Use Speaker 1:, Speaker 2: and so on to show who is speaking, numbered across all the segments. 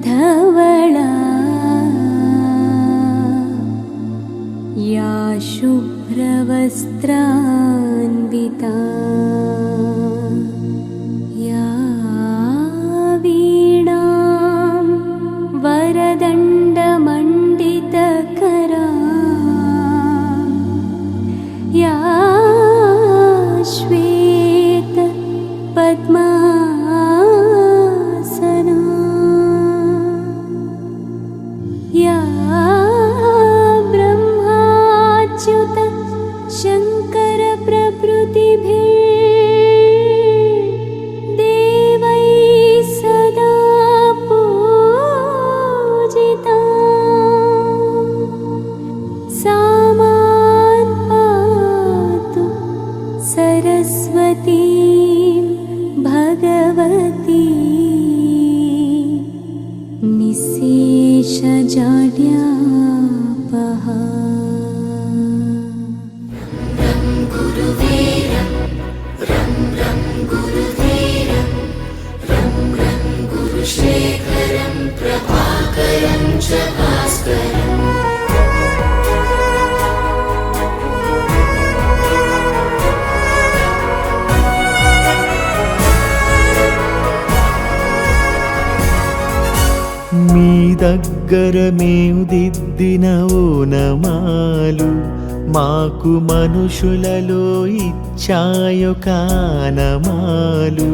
Speaker 1: धवला या शुभ्रवस्त्रान्विता या वीणां वरदण्डमण्डितकरा या श्वेत पद्मासना या ब्रह्माच्युत शङ्कर प्रभृतिभिः देवैः सदा पूजिता सा मां पातु सरस्वती भगवती निःशेषजाड्यापहा।
Speaker 2: शेखरं प्रभाकरं च भास्करम्
Speaker 3: మీ దగ్గర మేము దిద్దిన ఓనమాలు మాకు మనుషులలో ఇచ్చాయో కానమాలు.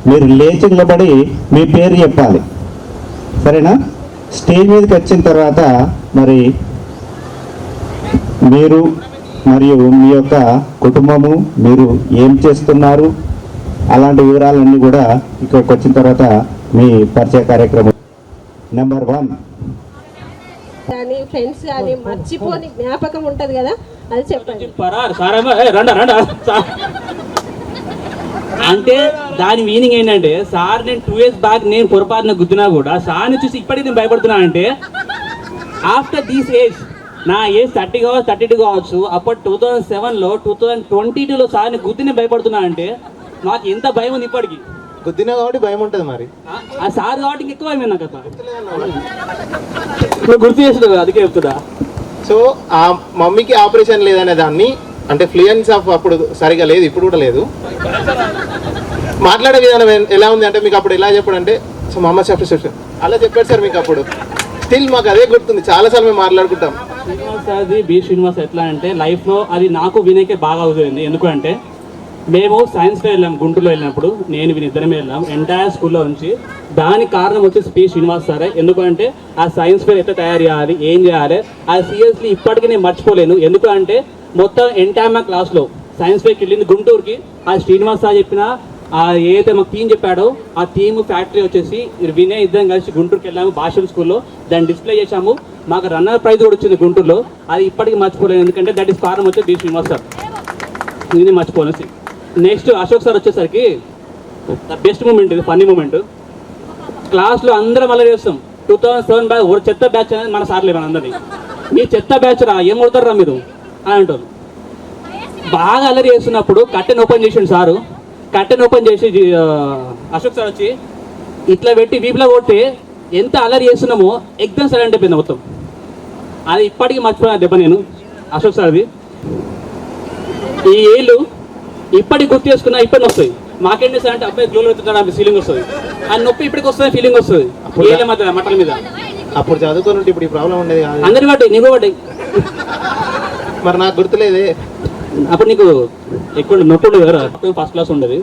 Speaker 4: మీరు లేచి నిలబడి మీ పేరు చెప్పాలి, సరేనా? స్టేజ్ మీదకి వచ్చిన తర్వాత మరి మీరు మరియు మీ యొక్క కుటుంబము మీరు ఏం చేస్తున్నారు అలాంటి వివరాలన్నీ కూడా ఇక్కడికి వచ్చిన తర్వాత మీ పరిచయ కార్యక్రమం. నెంబర్ 1
Speaker 5: కానీ ఫ్రెండ్స్ కానీ మర్చిపోని జ్ఞాపకం ఉంటుంది కదా, అది చెప్పండి.
Speaker 6: అంటే దాని మీనింగ్ ఏంటంటే, సార్ నేను 2 years బ్యాక్ నేను పొరపాటున గుద్దినా కూడా సార్ని చూసి ఇప్పటికీ నేను భయపడుతున్నా. అంటే ఆఫ్టర్ దీస్ ఏజ్, నా ఏజ్ 30 కావచ్చు 32 కావచ్చు, అప్పటి 2007లో 2022లో సార్ని గుద్దిని భయపడుతున్నా. అంటే నాకు ఎంత భయం ఉంది ఇప్పటికి.
Speaker 7: గుద్దినా కాబట్టి భయం ఉంటుంది. మరి
Speaker 6: ఆ సార్ కాబట్టి ఎక్కువ భయం నాకు అట్లా గుర్తు చేస్తుంది, అందుకే చెప్తున్నా.
Speaker 7: సో ఆ మమ్మీకి ఆపరేషన్ లేదనే దాన్ని, అంటే ఫ్లూయెన్స్ ఆఫ్ అప్పుడు సరిగా లేదు, ఇప్పుడు కూడా లేదు. మాట్లాడే విధానం ఎలా ఉంది అంటే మీకు అప్పుడు ఎలా చెప్పాడు అంటే, సో మా అమ్మ చెప్పేసి అలా చెప్పాడు సార్ మీకు అప్పుడు. స్టిల్ మాకు అదే గుర్తుంది, చాలాసార్లు మేము మాట్లాడుకుంటాం.
Speaker 6: శ్రీనివాస్ సార్ది బి శ్రీనివాస్ ఎట్లా అంటే లైఫ్లో అది నాకు వినయకే బాగా అవుతుంది. ఎందుకంటే మేము సైన్స్లో వెళ్ళాం, గుంటూరులో వెళ్ళినప్పుడు నేను విని ఇద్దరమే వెళ్ళాం ఎంటైర్ స్కూల్లో నుంచి. దానికి కారణం వచ్చేసి పి శ్రీనివాస్ సారే. ఎందుకంటే ఆ సైన్స్ ఫేర్ ఎట్లా తయారు చేయాలి, ఏం చేయాలి, అది సీరియస్లీ ఇప్పటికీ నేను మర్చిపోలేను. ఎందుకంటే మొత్తం ఎంటైర్ మా క్లాస్లో సైన్స్ ఫేర్కి వెళ్ళింది గుంటూరుకి. ఆ శ్రీనివాస్ సార్ చెప్పిన ఏదైతే మాకు థీమ్ చెప్పాడో ఆ థీమ్ ఫ్యాక్టరీ వచ్చేసి వినయ్ ఇద్దరం కలిసి గుంటూరుకి వెళ్ళాము, భాషల స్కూల్లో దాన్ని డిస్ప్లే చేశాము. మాకు రన్నర్ ప్రైజ్ కూడా వచ్చింది గుంటూరులో, అది ఇప్పటికీ మర్చిపోలేను. ఎందుకంటే దట్ ఈస్ కారణం వచ్చి బి శ్రీనివాస్ సార్, ఇది మర్చిపోలేసి. నెక్స్ట్ అశోక్ సార్ వచ్చేసరికి ద బెస్ట్ మూమెంట్, ఇది ఫన్నీ మూమెంట్. క్లాస్లో అందరం అలా చేస్తాం. 2007 బ్యాచ్ చెత్త బ్యాచ్ అనేది మన సార్లే, మన అందరినీ మీ చెత్త బ్యాచ్ రా, ఏం కొడతారు రా మీరు అని అంటారు. బాగా అల్లరి చేస్తున్నప్పుడు కట్టెన్ ఓపెన్ చేసిండు సారు. కట్టెన్ ఓపెన్ చేసి అశోక్ సార్ వచ్చి ఇట్లా పెట్టి వీపులో కొట్టి ఎంత అల్లరి చేస్తున్నామో ఎగ్జామ్ సైలెంట్ అయిపోయింది మొత్తం. అది ఇప్పటికీ మర్చిపోయిన దెబ్బ నేను అశోక్ సార్ది. ఈ ఏళ్ళు ఇప్పటికి గుర్తు చేసుకున్నా ఇప్పటికి వస్తాయి. మాకేంటి సార్ అంటే అబ్బాయి గ్లోలో అవుతుందా ఫీలింగ్ వస్తుంది, ఆ నొప్పి ఇప్పటికి వస్తుంది ఫీలింగ్ వస్తుంది ఏళ్ళ మధ్య మట్టల మీద.
Speaker 7: అప్పుడు చదువుకున్నట్టు ఇప్పుడు ఈ ప్రాబ్లం ఉండేది కాదు.
Speaker 6: అందరి పడ్డాయి, నీకు పడ్డాయి.
Speaker 7: మరి నాకు గుర్తులేదే.
Speaker 6: అప్పుడు నీకు ఎక్కువ నొప్పి ఉండదు కదా, ఫస్ట్ క్లాస్ ఉండదు.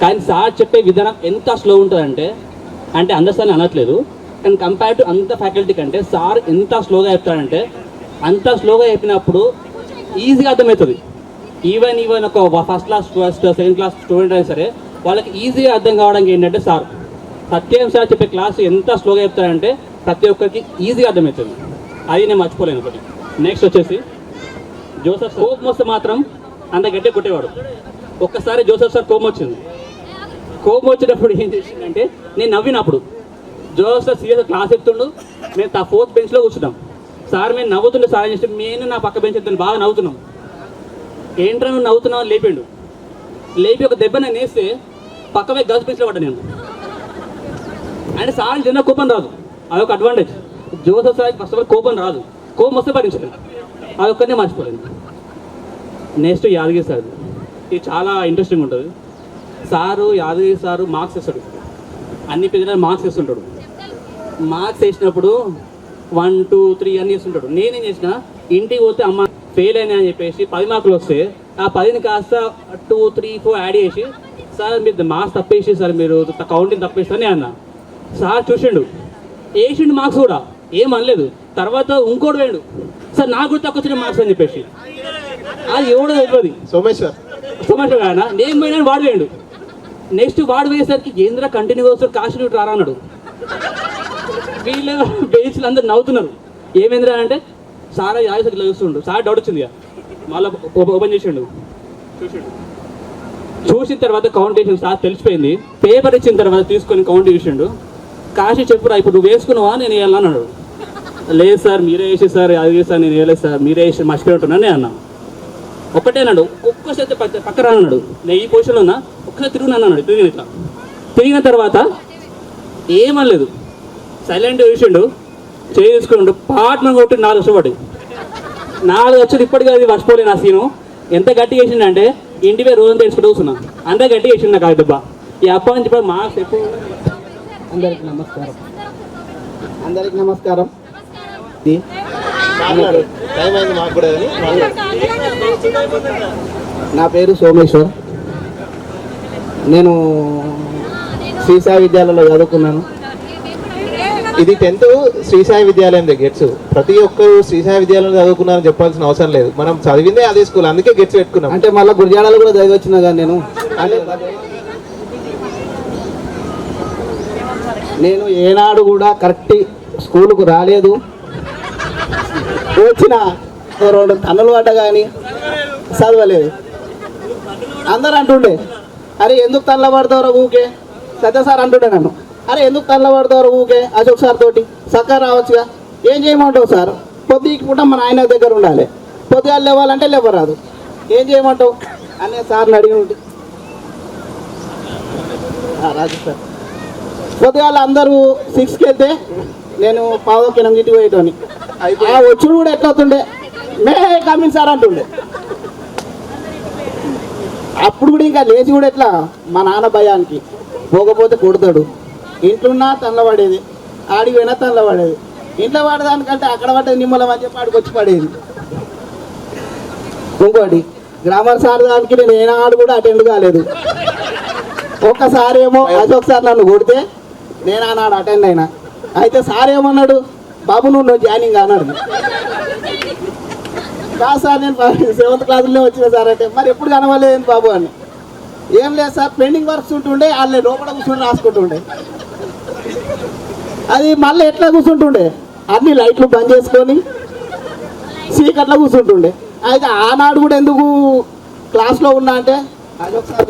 Speaker 6: కానీ సార్ చెప్పే విధానం ఎంత స్లో ఉంటుందంటే, అంటే అండర్స్టాండ్ అనట్లేదు కానీ కంపేర్ టు అంత ఫ్యాకల్టీ కంటే సార్ ఎంత స్లోగా చెప్తాడంటే, అంత స్లోగా చెప్పినప్పుడు ఈజీగా అర్థమవుతుంది. ఈవెన్ ఒక first class second class student అయినా సరే వాళ్ళకి ఈజీగా అర్థం కావడానికి ఏంటంటే సార్ సత్యం సార్ చెప్పే క్లాస్ ఎంత స్లోగా చెప్తారంటే ప్రతి ఒక్కరికి ఈజీగా అర్థమవుతుంది. అది నేను మర్చిపోలేను ఒకటి. నెక్స్ట్ వచ్చేసి జోసెఫ్ కోపం వస్తే మాత్రం అంత గట్టిగా కొట్టేవాడు. ఒక్కసారి జోసెఫ్ సార్ కోపం వచ్చింది. కోపం వచ్చినప్పుడు ఏం చేసిందంటే, నేను నవ్వినప్పుడు జోసెఫ్ సార్ సీరియస్గా క్లాస్ చెప్తుండు, మేము 4th బెంచ్లో కూర్చున్నాం. సార్ మేము నవ్వుతుండే, సార్ ఏం చేస్తే నేను నా పక్క బెంచ్ ఎత్తాను, బాగా నవ్వుతున్నాం. ఏంట్రా నువ్వు నవ్వుతున్నావు అని లేపిండు. లేపి ఒక దెబ్బ నేను వేస్తే పక్క మీద గర్ల్స్ బెంచ్లో పడ్డా నేను. అండ్ సార్ జన కోపం రాదు, అదొక advantage. Joseph sir first of all కోపం రాదు, కోపం వస్తే భరించలేదు, అదొక్కనే మర్చిపోలేదు. నెక్స్ట్ యాదగిరి సార్, ఇది చాలా ఇంట్రెస్టింగ్ ఉంటుంది. సారు యాదగిరి సారు మార్క్స్ వేస్తాడు, అన్ని పేజీలలో మార్క్స్ వేస్తుంటాడు. మార్క్స్ వేసినప్పుడు 1, 2, 3 అన్నీ వేస్తుంటాడు. నేనేం చేసిన, ఇంటికి పోతే అమ్మ ఫెయిల్ అయినా అని చెప్పేసి 10 మార్కులు వస్తే ఆ 10ని కాస్త 2, 3, 4 యాడ్ చేసి, సార్ మీరు మార్క్స్ తప్పేసి సార్ మీరు కౌంటింగ్ తప్పేస్తారని అన్నా. సార్ చూసిండు, వేసిండు మార్క్స్ కూడా ఏమనలేదు. తర్వాత ఇంకోటి వేయండు, సార్ నాకు కూడా తక్కువ వచ్చిన మార్క్స్ అని చెప్పేసి. అది ఎవడో తెలియదు, సోమేశ్వర్ ఆయన నేను పోయినా వాడు వేయండు. నెక్స్ట్ వాడు వేసేసరికి ఏంద్ర కంటిన్యూగా వస్తారు కాశీ రారా అన్నాడు. వీళ్ళు బెంచ్లు అందరు నవ్వుతున్నారు. ఏమైందిరా అంటే సార్ యాదగిరి ఇట్లా చూస్తుండు. సార్ డౌట్ వచ్చింది, మళ్ళీ ఓపెన్ చేసిండు, చూసిన తర్వాత కౌంట్ చేసిండు. సార్ తెలిసిపోయింది. పేపర్ ఇచ్చిన తర్వాత తీసుకొని కౌంట్ చేసిండు. కాశీ చెప్పురా ఇప్పుడు నువ్వు వేసుకున్నావా నేను వేయాలన్నాడు. లేదు సార్ మీరే వేసి సార్, యాదగిరి సార్ నేను వేయలేదు సార్ మీరే వేసి మర్చిపోయినట్టున్నాను నేను అన్నా. ఒక్కటే అన్నాడు, ఒక్కసారి పక్కన అన్నాడు, నేను ఈ పొజిషన్లో ఉన్నా ఒక్కసారి తిరుగున్నాను అన్నాడు. తిరిగిన తర్వాత ఏమనలేదు, సైలెంట్ వేసిండు, చేసుకున్నాడు. పాటను కొట్టి 4 వచ్చి పడి 4 వచ్చి ఇప్పటికీ అది మర్చిపోలేను. ఆ సీను ఎంత గట్టిగా వేసిండంటే ఇంటి పేరు రోజంతా వేసుకుంటూ కూర్చున్నా, అంత గట్టిగా వేసిండు నాకు ఆ దెబ్బ. ఈ అప్ప నుంచి ఇప్పుడు మార్క్స్ ఎక్కువ.
Speaker 8: అందరికి నమస్కారం. అందరికి నమస్కారం. నా పేరు సోమేశ్వర్. నేను శ్రీసాయి విద్యాలయంలో చదువుకున్నాను.
Speaker 7: ఇది 10th శ్రీసాయి విద్యాలయం గెట్స్. ప్రతి ఒక్కరు శ్రీసాయి విద్యాలయం చదువుకున్నారని చెప్పాల్సిన అవసరం లేదు, మనం చదివిందే అదే స్కూల్, అందుకే గెట్స్ పెట్టుకున్నాం.
Speaker 8: అంటే మళ్ళీ గురిజాడలో కూడా చదివి వచ్చినా కానీ నేను ఏనాడు కూడా కరెక్ట్ స్కూలుకు రాలేదు. వచ్చిన 2 తన్నులు పడ్డ కానీ చదవలేదు. అందరు అంటుండే, అరే ఎందుకు తల్ల పడతారో ఊకే. సత్య సార్ అంటుండే నన్ను, అరే ఎందుకు తల్ల పడతారో ఊకే అశోక్ సార్ తోటి చక్కగా రావచ్చుగా. ఏం చేయమంటావు సార్, పొద్దుకి పూట మన ఆయన దగ్గర ఉండాలి, పొద్దుగా లేవాలంటే లేవరాదు, ఏం చేయమంటావు అనే సార్ని అడిగి ఉంటే రాజు సార్. పొద్దుగాల అందరూ 6కి వెళ్తే నేను 7:08 పోయేటోని. ఆ వచ్చుడు కూడా ఎట్లా అవుతుండే, మే కమింగ్ సార్ అంటుండే. అప్పుడు కూడా ఇంకా లేచి కూడా ఎట్లా, మా నాన్న భయానికి పోకపోతే కొడతాడు. ఇంట్లోన్నా తనలో పడేది, ఆడికి పోయినా తనలో పడేది. ఇంట్లో పడదానికంటే అక్కడ పడ్డది నిమ్మలం అని చెప్పి ఆడికి వచ్చి పడేది. ఇంకోటి గ్రామర్ సార్ దానికి నేను ఏనాడు కూడా అటెండ్ కాలేదు. ఒక్కసారి ఏమో అశోక్ సార్ నన్ను కొడితే నేను ఆనాడు అటెండ్ అయినా. అయితే సార్ ఏమన్నాడు, బాబు నువ్వు జాయినింగ్ అన్నాడు. కాదు సార్ నేను 7th క్లాసులోనే వచ్చిన సార్ అంటే, మరి ఎప్పుడు కనవలేదు బాబు అని. ఏం లేదు సార్ పెండింగ్ వర్క్స్ ఉంటుండే, వాళ్ళే లోపల కూర్చొని రాసుకుంటుండే. అది మళ్ళీ ఎట్లా కూర్చుంటుండే, అన్ని లైట్లు బంద్ చేసుకొని చీకట్లో కూర్చుంటుండే. అయితే ఆనాడు కూడా ఎందుకు క్లాస్లో ఉన్నా అంటే అదొక సార్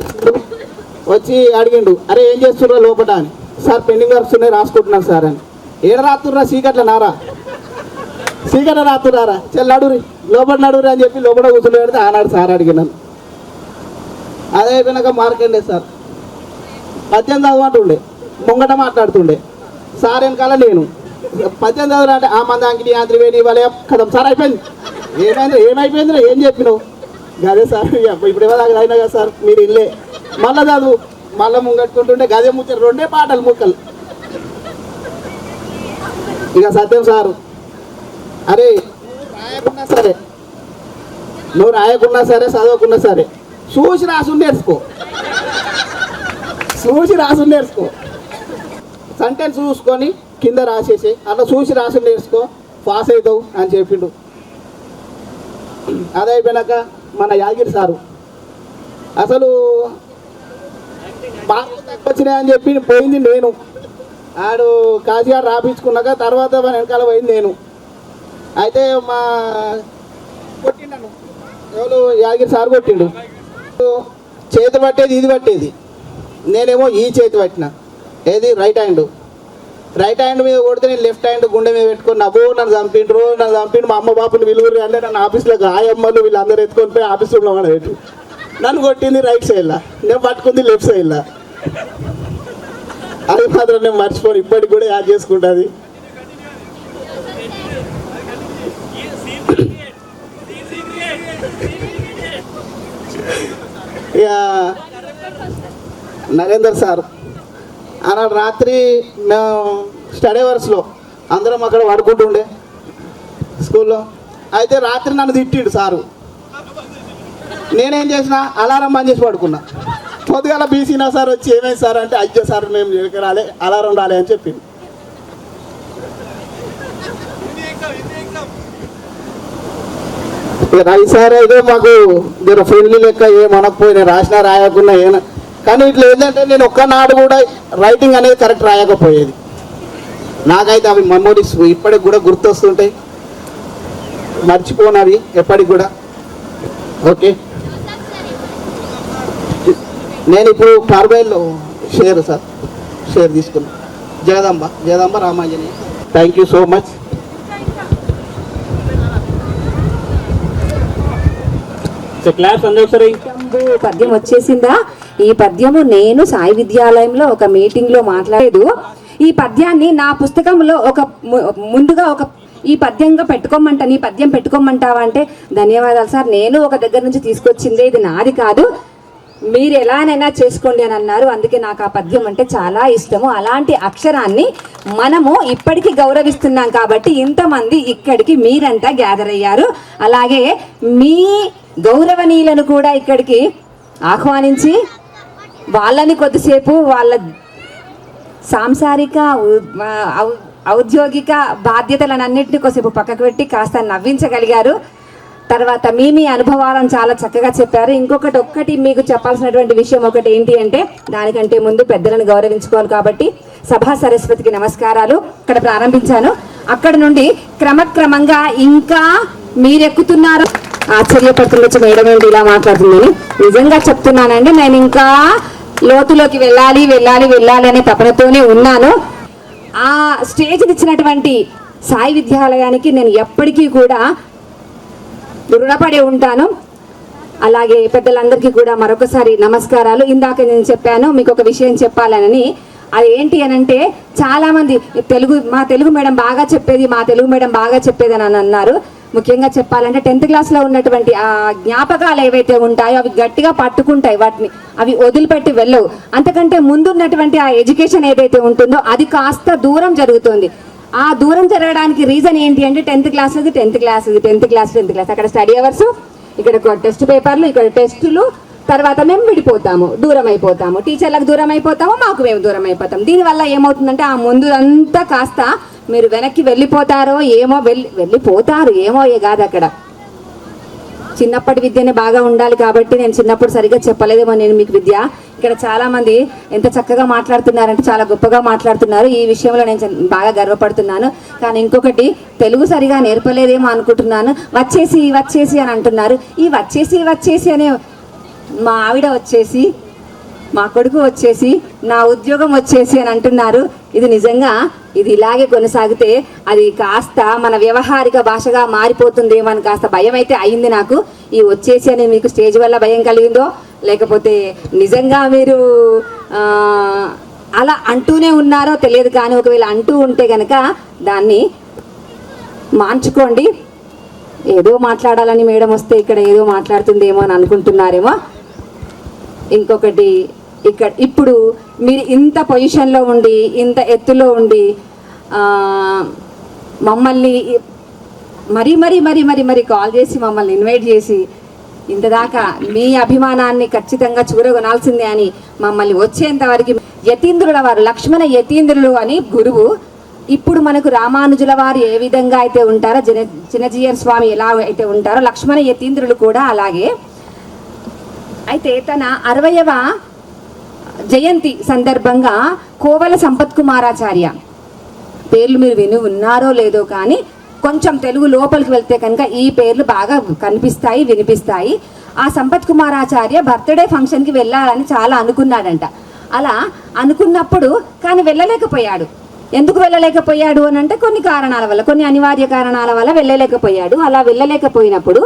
Speaker 8: వచ్చి అడిగిండు, అరే ఏం చేస్తుర్రా లోపల అని. సార్ పెండింగ్ వర్క్స్ ఉన్నాయి రాసుకుంటున్నాను సార్ అని. ఏడ రాత్రురా చీకట్ల నారా, చీకట్ల రాత్రురారా, చెల్లి నడురి లోపల నడురి అని చెప్పి లోపల కూర్చుని పెడితే ఆనాడు సార్ అడిగినాను. అదే అయిపోయినాక మార్కెండే సార్ 18 చదవమంటుండే, ముంగట మాట్లాడుతుండే. సార్ వెనకాల నేను 18 చదువు అంటే ఆ మంది అంకిటి యాంత్రివేణి వాళ్ళే కథం సార్ అయిపోయింది. ఏమైపోయింది ఏం చెప్పినావు, గదే సార్ ఇప్పుడు ఏమో అయినా కదా సార్ మీరు ఇల్లే మళ్ళీ చదువు, మళ్ళీ ముంగట్టుకుంటుండే గదే ముచ్చారు 2 పాటలు ముక్కలు. ఇక సత్యం సారు, అరే రాయకున్నా సరే నువ్వు రాయకున్నా సరే చదవకున్నా సరే చూసి రాసు నేర్చుకో, చూసి రాసు నేర్చుకో, సెంటెన్స్ చూసుకొని కింద రాసేసి అట్లా చూసి రాసి నేర్చుకో, పాస్ అవుతావు అని చెప్పిండు. అదే అయిపోయినాక మన యాదగిరి సారు అసలు మార్కులు తక్కువ వచ్చినాయని చెప్పి పోయింది నేను. ఆడు కాశీగారు రాపించుకున్నాక తర్వాత మన వెనకాల పోయింది నేను. అయితే మా కొట్టిండను ఎవరు యాదగిరి సార్ కొట్టిండు. చేతి పట్టేది ఇది పట్టేది, నేనేమో ఈ చేతి పట్టిన, ఏది రైట్ హ్యాండ్ మీద కొడితే నేను లెఫ్ట్ హ్యాండ్ గుండె మీద పెట్టుకొని నన్ను చంపిండ్రు. మా అమ్మ బాపుని విలువరు అంటే నన్ను ఆఫీస్లో ఆయమ్మలు వీళ్ళందరూ ఎత్తుకొని పోయి ఆఫీస్ రూమ్లో పెట్టి నన్ను కొట్టింది రైట్ సైడ్లో, నేను పట్టుకుంది లెఫ్ట్ సైడ్లో. అది మాత్రం నేను మర్చిపోను, ఇప్పటికి కూడా యాడ్ చేసుకుంటుంది. ఇక నరేందర్ సార్ ఆనాడు రాత్రి మేము స్టడీ అవర్స్లో అందరం అక్కడ పడుకుంటుండే స్కూల్లో. అయితే రాత్రి నన్ను తిట్టిడు సారు. నేనేం చేసిన అలారం బంద్ చేసి పడుకున్నా. పొద్దుగాల బీసీనా సార్ వచ్చి ఏమైంది సార్ అంటే, అయ్యో సార్ మేము ఎక్కడికి రాలే, అలారం రాలే అని చెప్పింది. రవి సార్ అయితే మాకు జర ఫ్రెండ్లీ లెక్క ఏమనకపోయినా రాసినా రాయకున్నా ఏనా, కానీ ఇట్లా ఏంటంటే నేను ఒక్కనాడు కూడా రైటింగ్ అనేది కరెక్ట్ రాయకపోయేది. నాకైతే అవి మెమోరీస్ ఇప్పటికి కూడా గుర్తొస్తుంటాయి, మర్చిపోనవి ఎప్పటికి కూడా. ఓకే, నేను ఇప్పుడు కార్బైల్లో షేర్ తీసుకున్నాను. Jagadamba Ramanjaneya. Thank you so much.
Speaker 9: పద్యం వచ్చేసిందా? ఈ పద్యము నేను సాయి విద్యాలయంలో ఒక మీటింగ్ లో మాట్లాడలేదు. ఈ పద్యాన్ని నా పుస్తకంలో ముందుగా ఈ పద్యంగా పెట్టుకోమంటాను, ఈ పద్యం పెట్టుకోమంటావా అంటే, ధన్యవాదాలు సార్, నేను ఒక దగ్గర నుంచి తీసుకొచ్చిందే, ఇది నాది కాదు, మీరు ఎలానైనా చేసుకోండి అని అన్నారు. అందుకే నాకు ఆ పద్యం అంటే చాలా ఇష్టము. అలాంటి అక్షరాన్ని మనము ఇప్పటికీ గౌరవిస్తున్నాం కాబట్టి ఇంతమంది ఇక్కడికి మీరంతా గ్యాదర్ అయ్యారు. అలాగే మీ గౌరవనీయులను కూడా ఇక్కడికి ఆహ్వానించి వాళ్ళని కొద్దిసేపు వాళ్ళ సాంసారిక ఔద్యోగిక బాధ్యతలన్నింటినీ కొద్దిసేపు పక్కకు పెట్టి కాస్త నవ్వించగలిగారు. తర్వాత మీ అనుభవాలను చాలా చక్కగా చెప్పారు. ఒక్కటి మీకు చెప్పాల్సినటువంటి విషయం ఒకటి ఏంటి అంటే, దానికంటే ముందు పెద్దలను గౌరవించుకోవాలి కాబట్టి సభా సరస్వతికి నమస్కారాలు. ఇక్కడ ప్రారంభించాను, అక్కడ నుండి క్రమక్రమంగా ఇంకా మీరెక్కుతున్నారు. ఆశ్చర్యపడుతుండొచ్చు మేడం ఏంటి ఇలా మాట్లాడుతుందని. నిజంగా చెప్తున్నానండి, నేను ఇంకా లోతులోకి వెళ్ళాలి అనే తపనతోనే ఉన్నాను. ఆ స్టేజ్ ఇచ్చినటువంటి సాయి విద్యాలయానికి నేను ఎప్పటికీ కూడా రుణపడి ఉంటాను. అలాగే పెద్దలందరికీ కూడా మరొకసారి నమస్కారాలు. ఇందాక నేను చెప్పాను మీకు ఒక విషయం చెప్పాలని, అది ఏంటి అని అంటే, చాలామంది మా తెలుగు మేడం బాగా చెప్పేది అని అన్నారు. ముఖ్యంగా చెప్పాలంటే 10th క్లాస్లో ఉన్నటువంటి ఆ జ్ఞాపకాలు ఏవైతే ఉంటాయో అవి గట్టిగా పట్టుకుంటాయి, వాటిని అవి వదిలిపెట్టి వెళ్ళవు. అంతకంటే ముందున్నటువంటి ఆ ఎడ్యుకేషన్ ఏదైతే ఉంటుందో అది కాస్త దూరం జరుగుతుంది. ఆ దూరం జరగడానికి రీజన్ ఏంటి అంటే 10th క్లాస్ అక్కడ స్టడీ అవర్స్, ఇక్కడ టెస్ట్ పేపర్లు, ఇక్కడ టెస్టులు, తర్వాత మేము విడిపోతాము, దూరం అయిపోతాము, టీచర్లకు దూరం అయిపోతాము, మాకు మేము దూరం అయిపోతాం. దీనివల్ల ఏమవుతుందంటే ఆ ముందు అంతా కాస్త మీరు వెనక్కి వెళ్ళిపోతారో ఏమో, వెళ్ళిపోతారు ఏమో కాదు. అక్కడ చిన్నప్పటి విద్యనే బాగా ఉండాలి కాబట్టి నేను చిన్నప్పుడు సరిగ్గా చెప్పలేదేమో నేను మీకు విద్య. ఇక్కడ చాలామంది ఎంత చక్కగా మాట్లాడుతున్నారంటే చాలా గొప్పగా మాట్లాడుతున్నారు. ఈ విషయంలో నేను బాగా గర్వపడుతున్నాను. కానీ ఇంకొకటి, తెలుగు సరిగా నేర్పలేదేమో అనుకుంటున్నాను. వచ్చేసి అని అంటున్నారు. ఈ వచ్చేసి అనే మా ఆవిడ వచ్చేసి, మా కొడుకు వచ్చేసి, నా ఉద్యోగం వచ్చేసి అని అంటున్నారు. ఇది నిజంగా ఇది ఇలాగే కొనసాగితే అది కాస్త మన వ్యవహారిక భాషగా మారిపోతుందేమో అని కాస్త భయం అయితే అయింది నాకు. ఈ వచ్చేసి అని మీకు స్టేజ్ వల్ల భయం కలిగిందో, లేకపోతే నిజంగా మీరు అలా అంటూనే ఉన్నారో తెలియదు. కానీ ఒకవేళ అంటూ ఉంటే కనుక దాన్ని మార్చుకోండి. ఏదో మాట్లాడాలని మేడం వస్తే ఇక్కడ ఏదో మాట్లాడుతుందేమో అని అనుకుంటున్నారేమో. ఇంకొకటి, ఇప్పుడు మీరు ఇంత పొజిషన్లో ఉండి, ఇంత ఎత్తులో ఉండి మమ్మల్ని మరీ కాల్ చేసి మమ్మల్ని ఇన్వైట్ చేసి ఇంతదాకా మీ అభిమానాన్ని ఖచ్చితంగా చూరగొనాల్సిందే అని మమ్మల్ని వచ్చేంత వరకు యతీంద్రుల వారు, లక్ష్మణ యతీంద్రులు అని గురువు. ఇప్పుడు మనకు రామానుజుల వారు ఏ విధంగా అయితే ఉంటారో, చిన్నజీయర్ స్వామి ఎలా అయితే ఉంటారో, లక్ష్మణ యతీంద్రులు కూడా అలాగే. అయితే తన 60వ జయంతి సందర్భంగా కోవల సంపత్ కుమారాచార్య పేర్లు మీరు విని ఉన్నారో లేదో కానీ కొంచెం తెలుగు లోపలికి వెళ్తే కనుక ఈ పేర్లు బాగా కనిపిస్తాయి, వినిపిస్తాయి. ఆ సంపత్ కుమారాచార్య బర్త్డే ఫంక్షన్కి వెళ్ళాలని చాలా అనుకున్నాడంట. అలా అనుకున్నప్పుడు కానీ వెళ్ళలేకపోయాడు. ఎందుకు వెళ్ళలేకపోయాడు అని అంటే కొన్ని కారణాల వల్ల, కొన్ని అనివార్య కారణాల వల్ల వెళ్ళలేకపోయాడు. అలా వెళ్ళలేకపోయినప్పుడు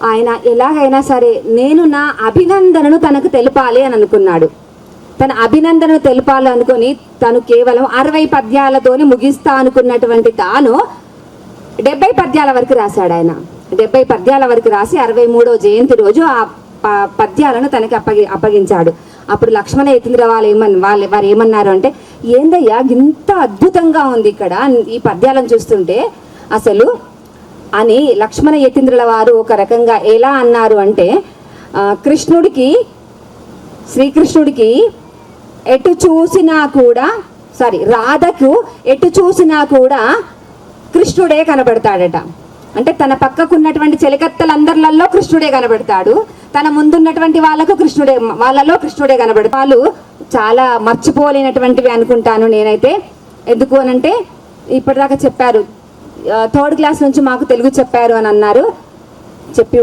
Speaker 9: ఆయన ఎలాగైనా సరే నేను నా అభినందనను తనకు తెలపాలి అని అనుకున్నాడు. తన అభినందనను తెలపాలనుకొని తను కేవలం 60 పద్యాలతోనే ముగిస్తా అనుకున్నటువంటి తాను 70 పద్యాల వరకు రాశాడు. ఆయన 70 పద్యాల వరకు రాసి 63వ జయంతి రోజు ఆ పద్యాలను తనకి అప్పగించాడు. అప్పుడు లక్ష్మణ యతీంద్ర వారు ఏమన్నారు అంటే, ఏందయ్యా ఇంత అద్భుతంగా ఉంది ఇక్కడ ఈ పద్యాలను చూస్తుంటే అసలు అని లక్ష్మణ యతీంద్రుల వారు ఒక రకంగా ఎలా అన్నారు అంటే, శ్రీకృష్ణుడికి ఎటు చూసినా కూడా రాధకు ఎటు చూసినా కూడా కృష్ణుడే కనబడతాడట. అంటే తన పక్కకున్నటువంటి చెలికత్తలందరిలో కృష్ణుడే కనబడతాడు, తన ముందున్నటువంటి వాళ్ళలో కృష్ణుడే కనబడతాడు. వాళ్ళు చాలా మర్చిపోలేనటువంటివి అనుకుంటాను నేనైతే. ఎందుకు అనంటే ఇప్పటిదాకా చెప్పారు, 3rd క్లాస్ నుంచి మాకు తెలుగు చెప్పారు అని అన్నారు. చెప్పి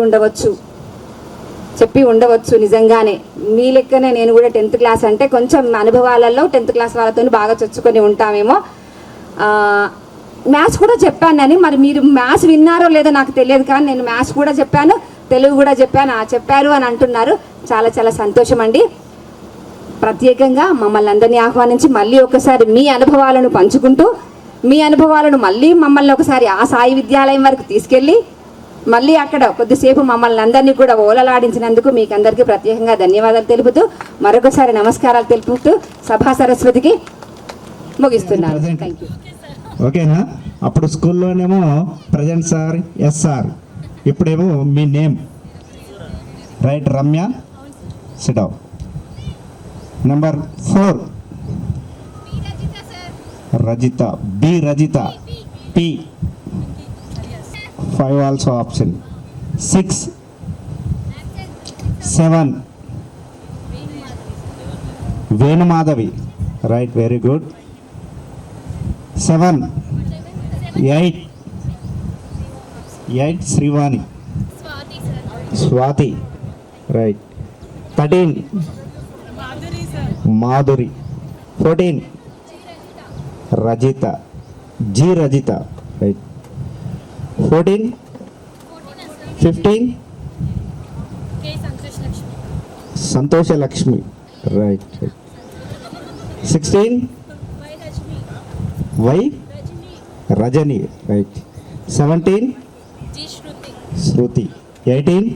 Speaker 9: ఉండవచ్చు నిజంగానే. మీ లెక్కనే నేను కూడా 10th క్లాస్ అంటే కొంచెం అనుభవాలలో 10th క్లాస్ వాళ్ళతో బాగా చొచ్చుకొని ఉంటామేమో. మ్యాథ్స్ కూడా చెప్పాను అని, మరి మీరు మ్యాథ్స్ విన్నారో లేదో నాకు తెలియదు, కానీ నేను మ్యాథ్స్ కూడా చెప్పాను, తెలుగు కూడా చెప్పారు అని అంటున్నారు. చాలా చాలా సంతోషం అండి. ప్రత్యేకంగా మమ్మల్ని అందరినీ ఆహ్వానించి మళ్ళీ ఒకసారి మీ అనుభవాలను పంచుకుంటూ, మీ అనుభవాలను మళ్ళీ మమ్మల్ని ఒకసారి ఆ సాయి విద్యాలయం వరకు తీసుకెళ్ళి మళ్ళీ అక్కడ కొద్దిసేపు మమ్మల్ని అందరినీ కూడా ఓలలాడించినందుకు మీకు అందరికీ ప్రత్యేకంగా ధన్యవాదాలు తెలుపుతూ, మరొకసారి నమస్కారాలు తెలుపుతూ సభా సరస్వతికి ముగిస్తున్నాను. Thank you.
Speaker 4: ఓకేనా? అప్పుడు స్కూల్లోనేమో ప్రజెంట్ సార్, ఎస్ సార్. ఇప్పుడేమో మీ name, right? Ramya, sit down. Number 4 Rajitha, B Rajitha, P. 5 also option. 6, 7 Venumadhavi, right, very good. 7, 8 Srivani, Swathi, right. 13 Madhuri. 14 Rajitha, G Rajitha, right. 14, 15 Santosha Lakshmi, right. 16 Y Rajani, right. 17 Shruthi. 18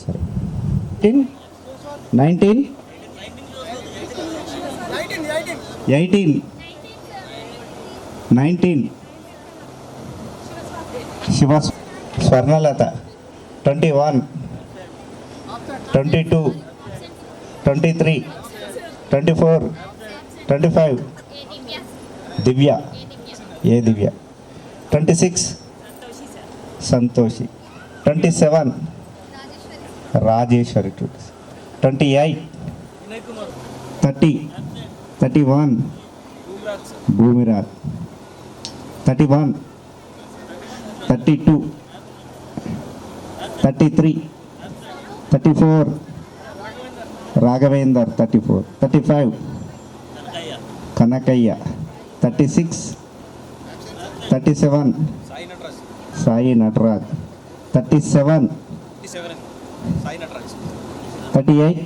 Speaker 4: సరే. 19 Shiva Swarnalatha. 21 22 23 24 25 Divya, A Divya. 26 Santoshi. 27 Rajeshwari. 28 31 భూమిరాజ్. 31 32 33 34 Raghavender. 34 35 Kanakaiah. 36 37 Sai Nataraj. 37 38